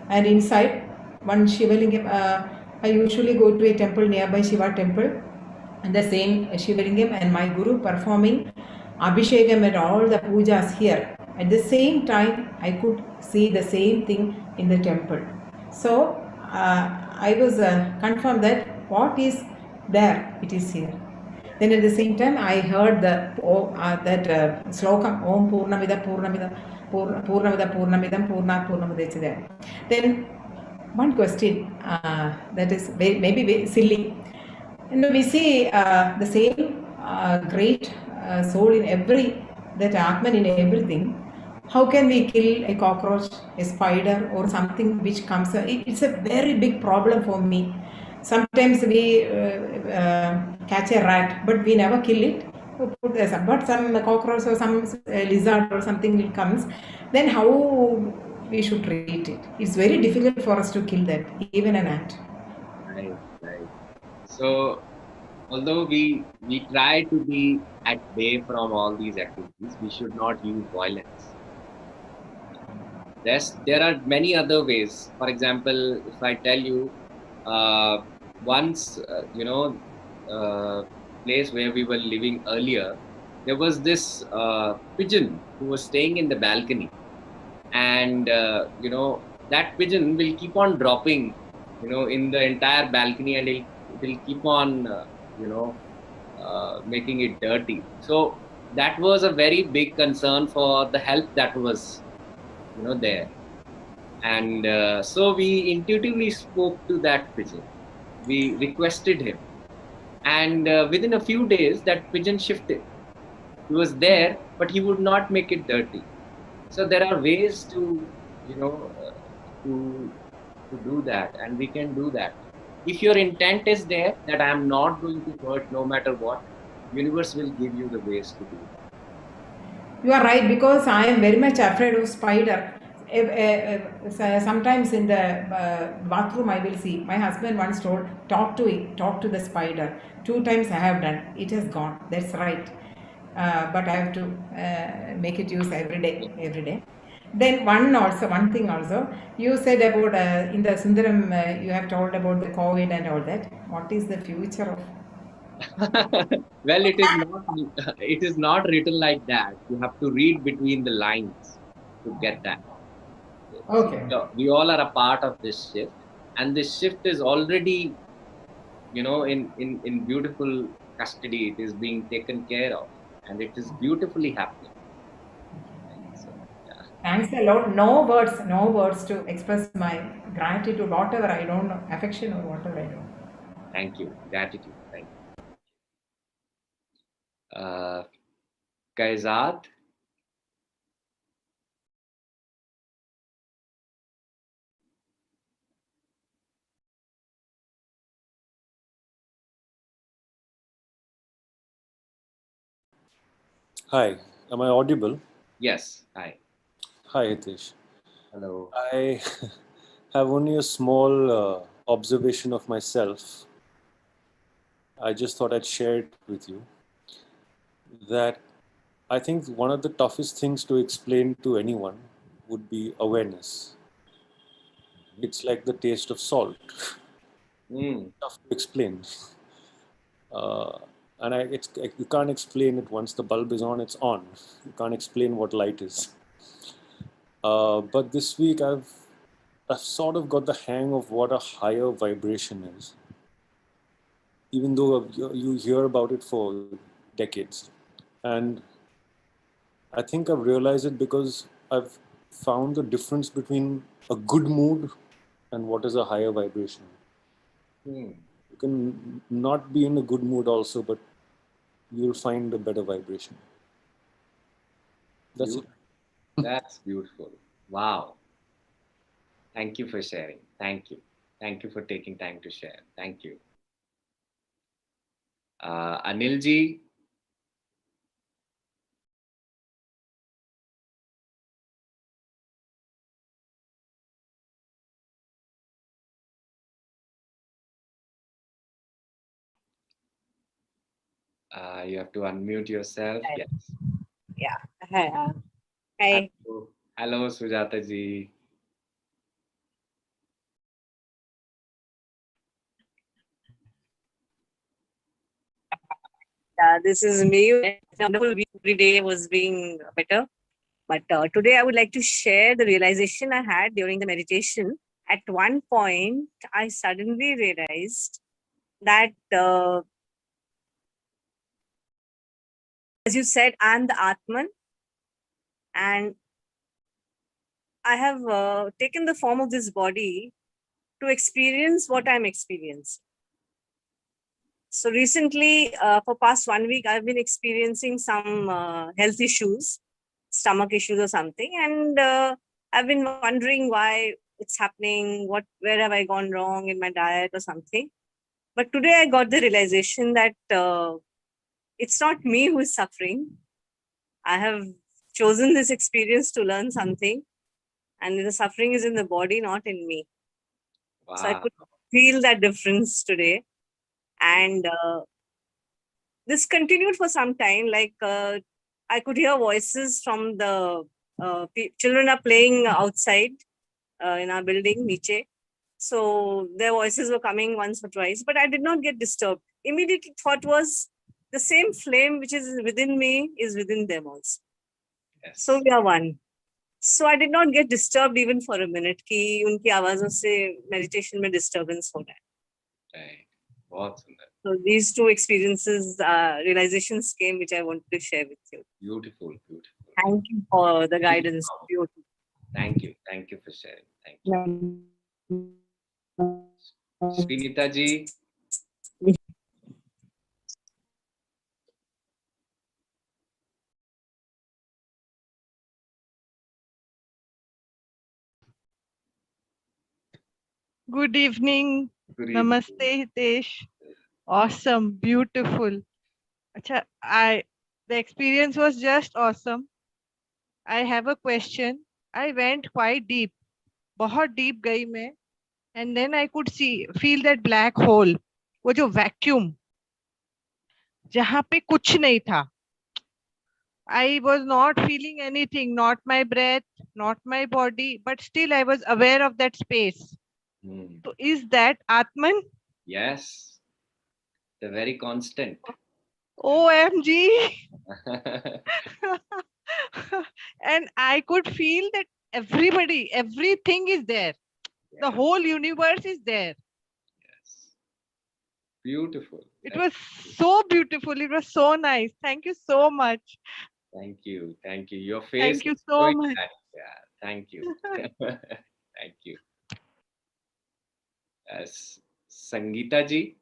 and inside one Shivalingam, I usually go to a temple nearby Shiva temple, and the same Shivalingam and my Guru performing Abhishekam and all the pujas here. At the same time, I could see the same thing in the temple. So I was confirmed that what is there, it is here. Then at the same time, I heard that slokam Om Purnamida Purnamida Purnamida Purnamidam Purna Purnamidachide. Then one question that is maybe very silly. And we see the same great soul in every, that Atman in everything. How can we kill a cockroach, a spider, or something which comes? It's a very big problem for me. Sometimes we catch a rat, but we never kill it. But some cockroach or some lizard or something comes, then how we should treat it? It's very difficult for us to kill that, even an ant. Right, right. So, although we try to be at bay from all these activities, we should not use violence. There are many other ways. For example, if I tell you, once, place where we were living earlier, there was this pigeon who was staying in the balcony. And, that pigeon will keep on dropping, in the entire balcony, and it will keep on, making it dirty. So that was a very big concern for the health that was, there. And so we intuitively spoke to that pigeon. We requested him. And within a few days, that pigeon shifted. He was there, but he would not make it dirty. So there are ways to, to do that, and we can do that. If your intent is there, that I am not going to hurt no matter what, universe will give you the ways to do that. You are right, because I am very much afraid of spider. Sometimes in the bathroom I will see, my husband once told, talk to the spider. 2 times I have done, it has gone, that's right. But I have to make it use every day. Then one thing also, you said about in the Sundaram, you have told about the COVID and all that. What is the future of? Well, it is not written like that. You have to read between the lines to get that. Okay. So we all are a part of this shift, and this shift is already, in beautiful custody. It is being taken care of, and it is beautifully happening. So, yeah. Thanks a lot. No words to express my gratitude, whatever I don't know, affection or whatever I don't know. Thank you. Gratitude. Thank you. Kaizad? Hi, am I audible? Yes. Hi. Hi, Hitesh. Hello. I have only a small observation of myself. I just thought I'd share it with you. That I think one of the toughest things to explain to anyone would be awareness. It's like the taste of salt. Tough to explain. And you can't explain it once the bulb is on, it's on. You can't explain what light is. But this week I've sort of got the hang of what a higher vibration is. Even though you hear about it for decades. And I think I've realized it because I've found the difference between a good mood and what is a higher vibration. You can not be in a good mood also, but you'll find a better vibration. That's it. That's beautiful. Wow. Thank you for sharing. Thank you. Thank you for taking time to share. Thank you. Anilji? You have to unmute yourself. Hi. Yes. Yeah. Hi. Hi. Hello, Sujata ji. this is me. Wonderful week. Every day was being better. But today I would like to share the realization I had during the meditation. At one point, I suddenly realized that, as you said, I'm the Atman, and I have taken the form of this body to experience what I'm experiencing. So recently, for past 1 week, I've been experiencing some health issues, stomach issues or something, and I've been wondering why it's happening, where have I gone wrong in my diet or something. But today I got the realization that it's not me who is suffering. I have chosen this experience to learn something, and the suffering is in the body, not in me. Wow. So I could feel that difference today. And this continued for some time. Like I could hear voices from the children are playing outside in our building, Niche. So their voices were coming once or twice, but I did not get disturbed. Immediate thought was the same flame which is within me is within them also. Yes. So we are one. So I did not get disturbed even for a minute कि उनकी आवाज़ों से meditation में disturbance हो रहा है. Right. बहुत सुंदर. So these two experiences, realizations came, which I wanted to share with you. Beautiful, beautiful. Thank you for the guidance. Beautiful. Thank you for sharing. Thank you. Srinita ji. Good evening. Good evening. Namaste, Hitesh. Awesome, beautiful. Acha, the experience was just awesome. I have a question. I went quite deep. बहुत deep गई मैं. And then I could feel that black hole. वो जो vacuum. जहाँ पे कुछ नहीं था. I was not feeling anything, not my breath, not my body, but still I was aware of that space. So is that Atman? Yes. The very constant. OMG. And I could feel that everything is there. Yeah. The whole universe is there. Yes. Beautiful. It was so beautiful. It was so nice. Thank you so much. Thank you. Your face. Thank you is so showing much. that. Yeah. Thank you. Thank you. Yes. Sangeeta ji.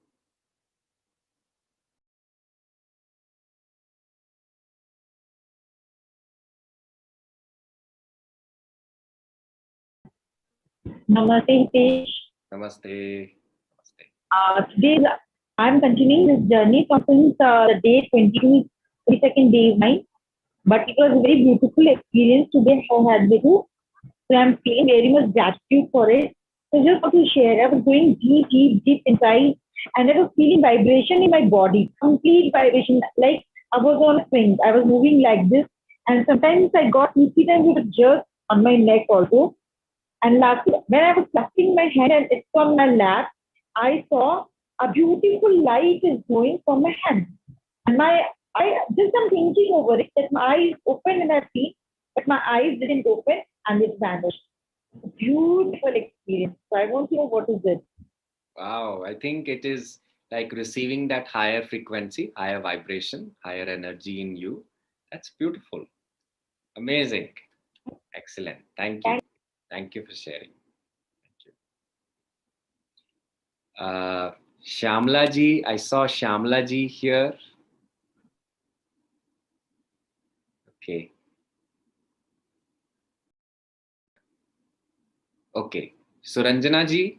Namaste, Hitesh. Namaste. Today I'm continuing this journey from since the day 22nd day is mine. But it was a very beautiful experience today I had with you. So I'm feeling very much gratitude for it. So just want to share, I was going deep inside, and I was feeling vibration in my body, complete vibration, like I was on a swing. I was moving like this, and sometimes I got incidents with a jerk on my neck also. And lastly, when I was clapping my hand and it's on my lap, I saw a beautiful light is going from my hand. And I just am thinking over it that my eyes opened and I see, but my eyes didn't open and it vanished. Beautiful experience. So I want to know what is it. Wow. I think it is like receiving that higher frequency, higher vibration, higher energy in you. That's beautiful. Amazing. Excellent. Thank you. Thank you for sharing. Thank you. Shyamla ji, I saw Shyamla ji here. Okay. Okay. Suranjana ji.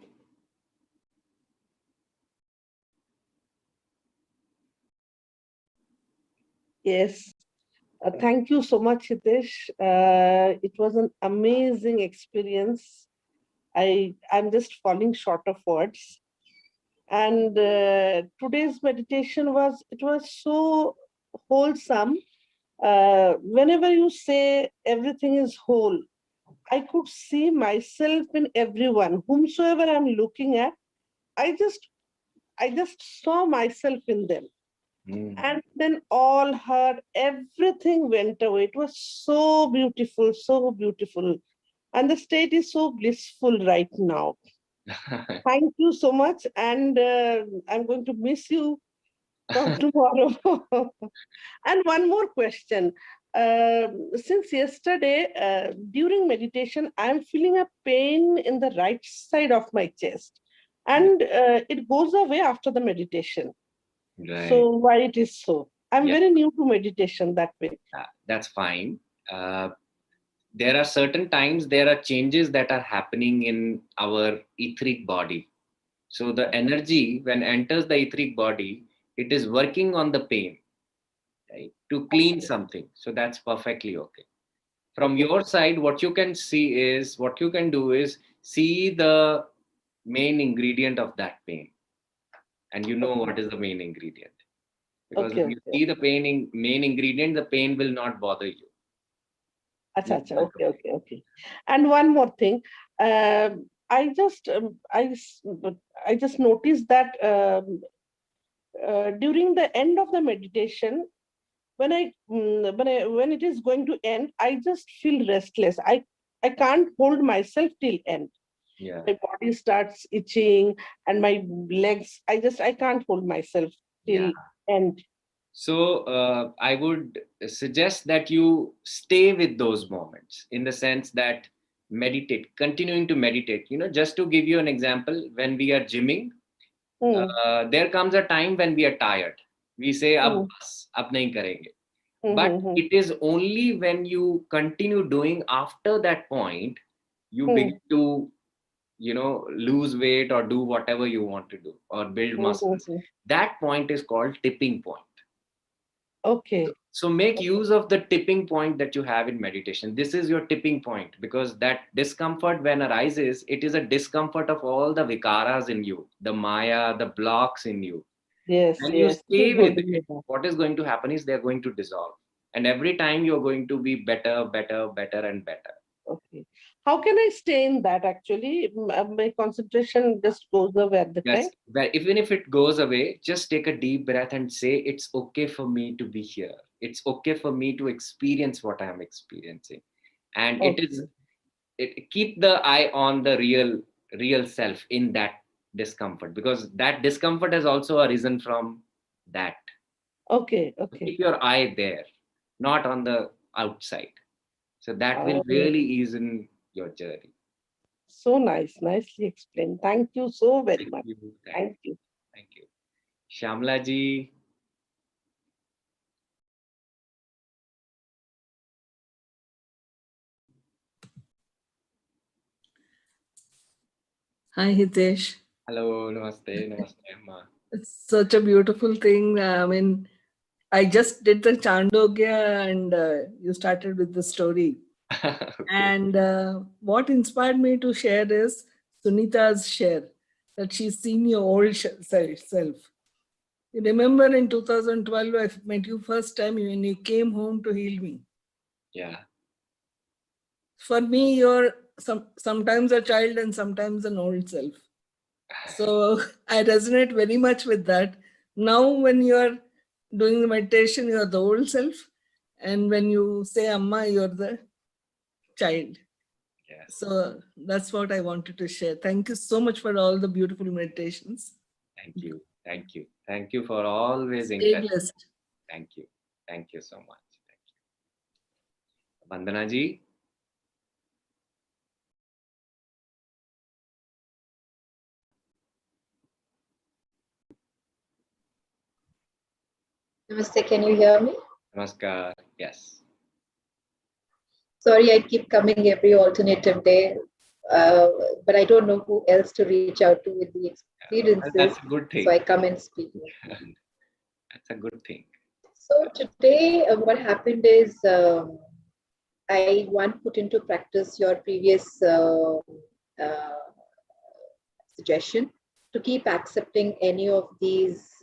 Yes. Thank you so much, Hitesh. It was an amazing experience. I'm just falling short of words. And today's meditation was so wholesome. Whenever you say everything is whole, I could see myself in everyone, whomsoever I'm looking at. I just saw myself in them. And then all her, everything went away. It was so beautiful, so beautiful. And the state is so blissful right now. Thank you so much. And I'm going to miss you from tomorrow. And one more question. Since yesterday, during meditation, I'm feeling a pain in the right side of my chest. And it goes away after the meditation. Right. So why it is so? I'm Yeah. very new to meditation that way. That's fine. There are certain times there are changes that are happening in our etheric body. So the energy, when enters the etheric body, it is working on the pain, right, to clean something. So that's perfectly okay. From your side, what you can do is see the main ingredient of that pain, and you know what is the main ingredient. Because if you see the main ingredient, the pain will not bother you. Okay. And one more thing, I just noticed that during the end of the meditation, when it is going to end, I just feel restless. I can't hold myself till end. Yeah. My body starts itching and my legs. I can't hold myself till end. So I would suggest that you stay with those moments, in the sense that continuing to meditate. Just to give you an example, when we are gymming, there comes a time when we are tired. We say, ab nahi karenge. But it is only when you continue doing, after that point, you begin to, lose weight or do whatever you want to do or build muscles. That point is called tipping point. Okay. So make use of the tipping point that you have in meditation. This is your tipping point, because that discomfort, when arises, it is a discomfort of all the vikaras in you, the maya, the blocks in you. Yes. And you stay with it. What is going to happen is they're going to dissolve. And every time you're going to be better and better. Okay. How can I stay in that actually? My concentration just goes away at the time. But even if it goes away, just take a deep breath and say, it's okay for me to be here. It's okay for me to experience what I'm experiencing. And keep the eye on the real self in that discomfort, because that discomfort has also arisen from that. Okay. Keep your eye there, not on the outside. So that will really ease in your journey. So nice, nicely explained. Thank you so very much. Thank you. Thank you. Shamla ji. Hi, Hitesh. Hello, namaste, Amma. It's such a beautiful thing. I mean, I just did the Chandogya and you started with the story. Okay. And what inspired me to share is Sunita's share, that she's seen your old self. You remember in 2012, I met you first time when you came home to heal me. Yeah. For me, you're sometimes a child and sometimes an old self. So I resonate very much with that. Now, when you're doing the meditation, you're the old self. And when you say Amma, you're the child. Yes. So that's what I wanted to share. Thank you so much for all the beautiful meditations. Thank you. Thank you. Thank you for always Stay blessed. Thank you. Thank you so much. Thank you. Vandana ji. Namaste, can you hear me? Namaskar. Yes. Sorry, I keep coming every alternative day, but I don't know who else to reach out to with the experiences. That's a good thing. So I come and speak. That's a good thing. So today, what happened is I put into practice your previous suggestion to keep accepting any of these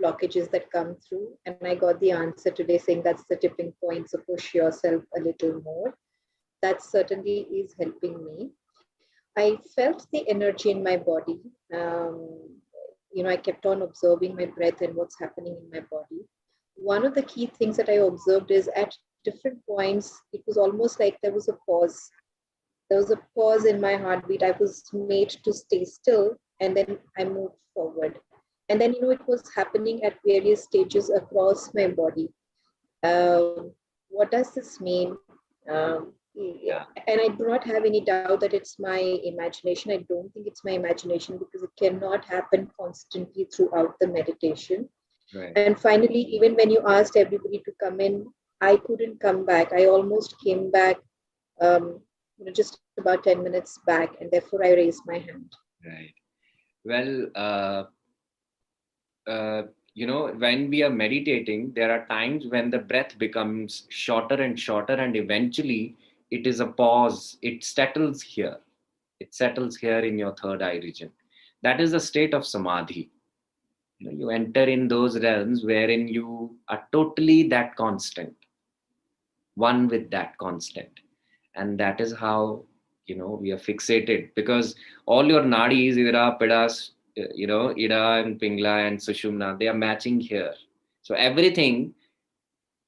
blockages that come through, and I got the answer today saying that's the tipping point, so push yourself a little more. That certainly is helping me. I felt the energy in my body. I kept on observing my breath and what's happening in my body. One of the key things that I observed is at different points, it was almost like there was a pause. There was a pause in my heartbeat. I was made to stay still, and then I moved forward. And then, it was happening at various stages across my body. What does this mean? And I do not have any doubt that it's my imagination. I don't think it's my imagination because it cannot happen constantly throughout the meditation. Right. And finally, even when you asked everybody to come in, I couldn't come back. I almost came back just about 10 minutes back, and therefore I raised my hand. Right. Well, when we are meditating, there are times when the breath becomes shorter and shorter, and eventually it is a pause. It settles here. It settles here in your third eye region. That is the state of samadhi. You enter in those realms wherein you are totally that constant, one with that constant. And that is how, we are fixated, because all your nadis, Ida, Pidas, Ida and Pingla and Sushumna, they are matching here. So everything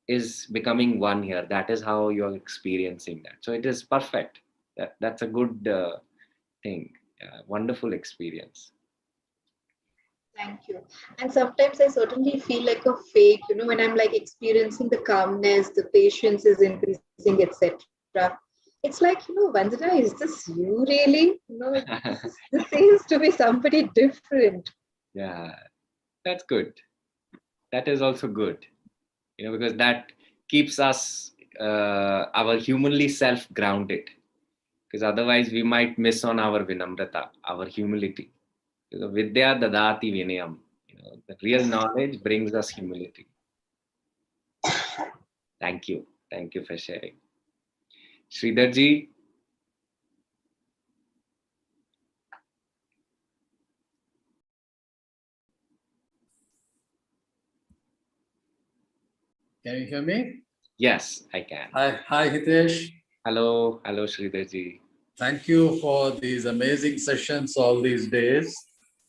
is becoming one here. That is how you are experiencing that. So it is perfect. That's a good thing. Wonderful experience. Thank you. And sometimes I certainly feel like a fake, when I'm like experiencing the calmness, the patience is increasing, etc. It's like, Vandana, is this you really? This seems to be somebody different. Yeah, that's good. That is also good, because that keeps us, our humanly self grounded, because otherwise we might miss on our vinamrata, our humility. Vidya dadati vinayam. The real knowledge brings us humility. Thank you. Thank you for sharing. Sridharji. Can you hear me? Yes, I can. Hi, Hitesh. Hello, Sridharji. Thank you for these amazing sessions all these days.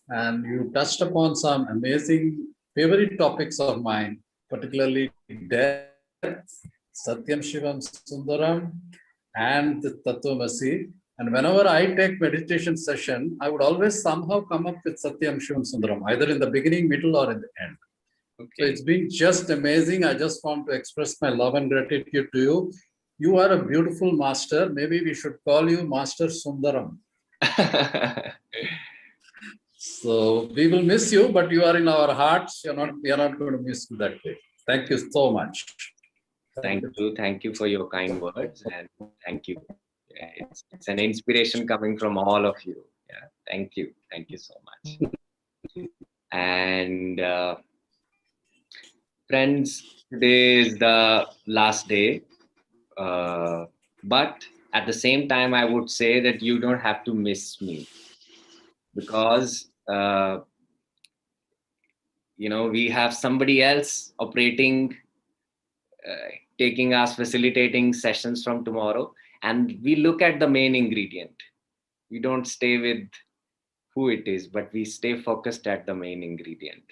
And you touched upon some amazing favorite topics of mine, particularly death, Satyam Shivam Sundaram, and the Tattvamasi. And whenever I take meditation session, I would always somehow come up with Satyam Shivam Sundaram, either in the beginning, middle, or in the end. Okay. So it's been just amazing. I just want to express my love and gratitude to you. You are a beautiful master. Maybe we should call you Master Sundaram. So we will miss you, but you are in our hearts. We are not going to miss you that way. Thank you so much. Thank you. Thank you for your kind words, and thank you. It's an inspiration coming from all of you. Yeah, thank you. Thank you so much. And friends, today is the last day. But at the same time, I would say that you don't have to miss me, because we have somebody else operating, taking us, facilitating sessions from tomorrow, and we look at the main ingredient. We don't stay with who it is, but we stay focused at the main ingredient.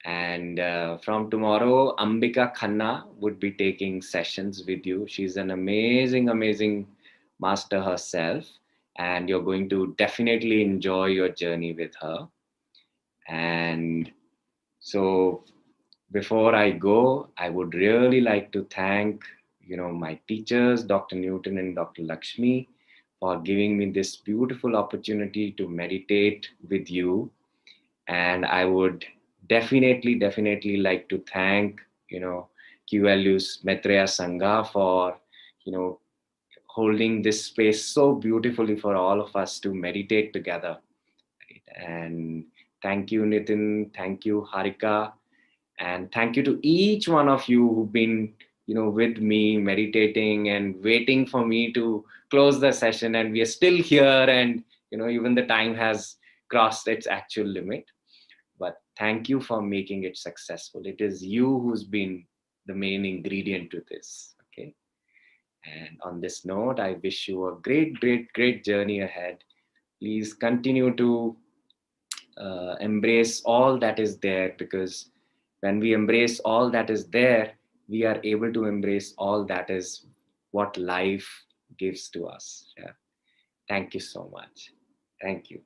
And from tomorrow, Ambika Khanna would be taking sessions with you. She's an amazing master herself, and you're going to definitely enjoy your journey with her. And so before I go, I would really like to thank, my teachers, Dr. Newton and Dr. Lakshmi, for giving me this beautiful opportunity to meditate with you. And I would definitely like to thank, QLU's Maitreya Sangha for, holding this space so beautifully for all of us to meditate together. Right? And thank you, Nitin. Thank you, Harika. And thank you to each one of you who've been, with me meditating and waiting for me to close the session. And we are still here, and, even the time has crossed its actual limit. But thank you for making it successful. It is you who's been the main ingredient to this. Okay. And on this note, I wish you a great journey ahead. Please continue to embrace all that is there, because when we embrace all that is there, we are able to embrace all that is what life gives to us. Yeah. Thank you so much. Thank you.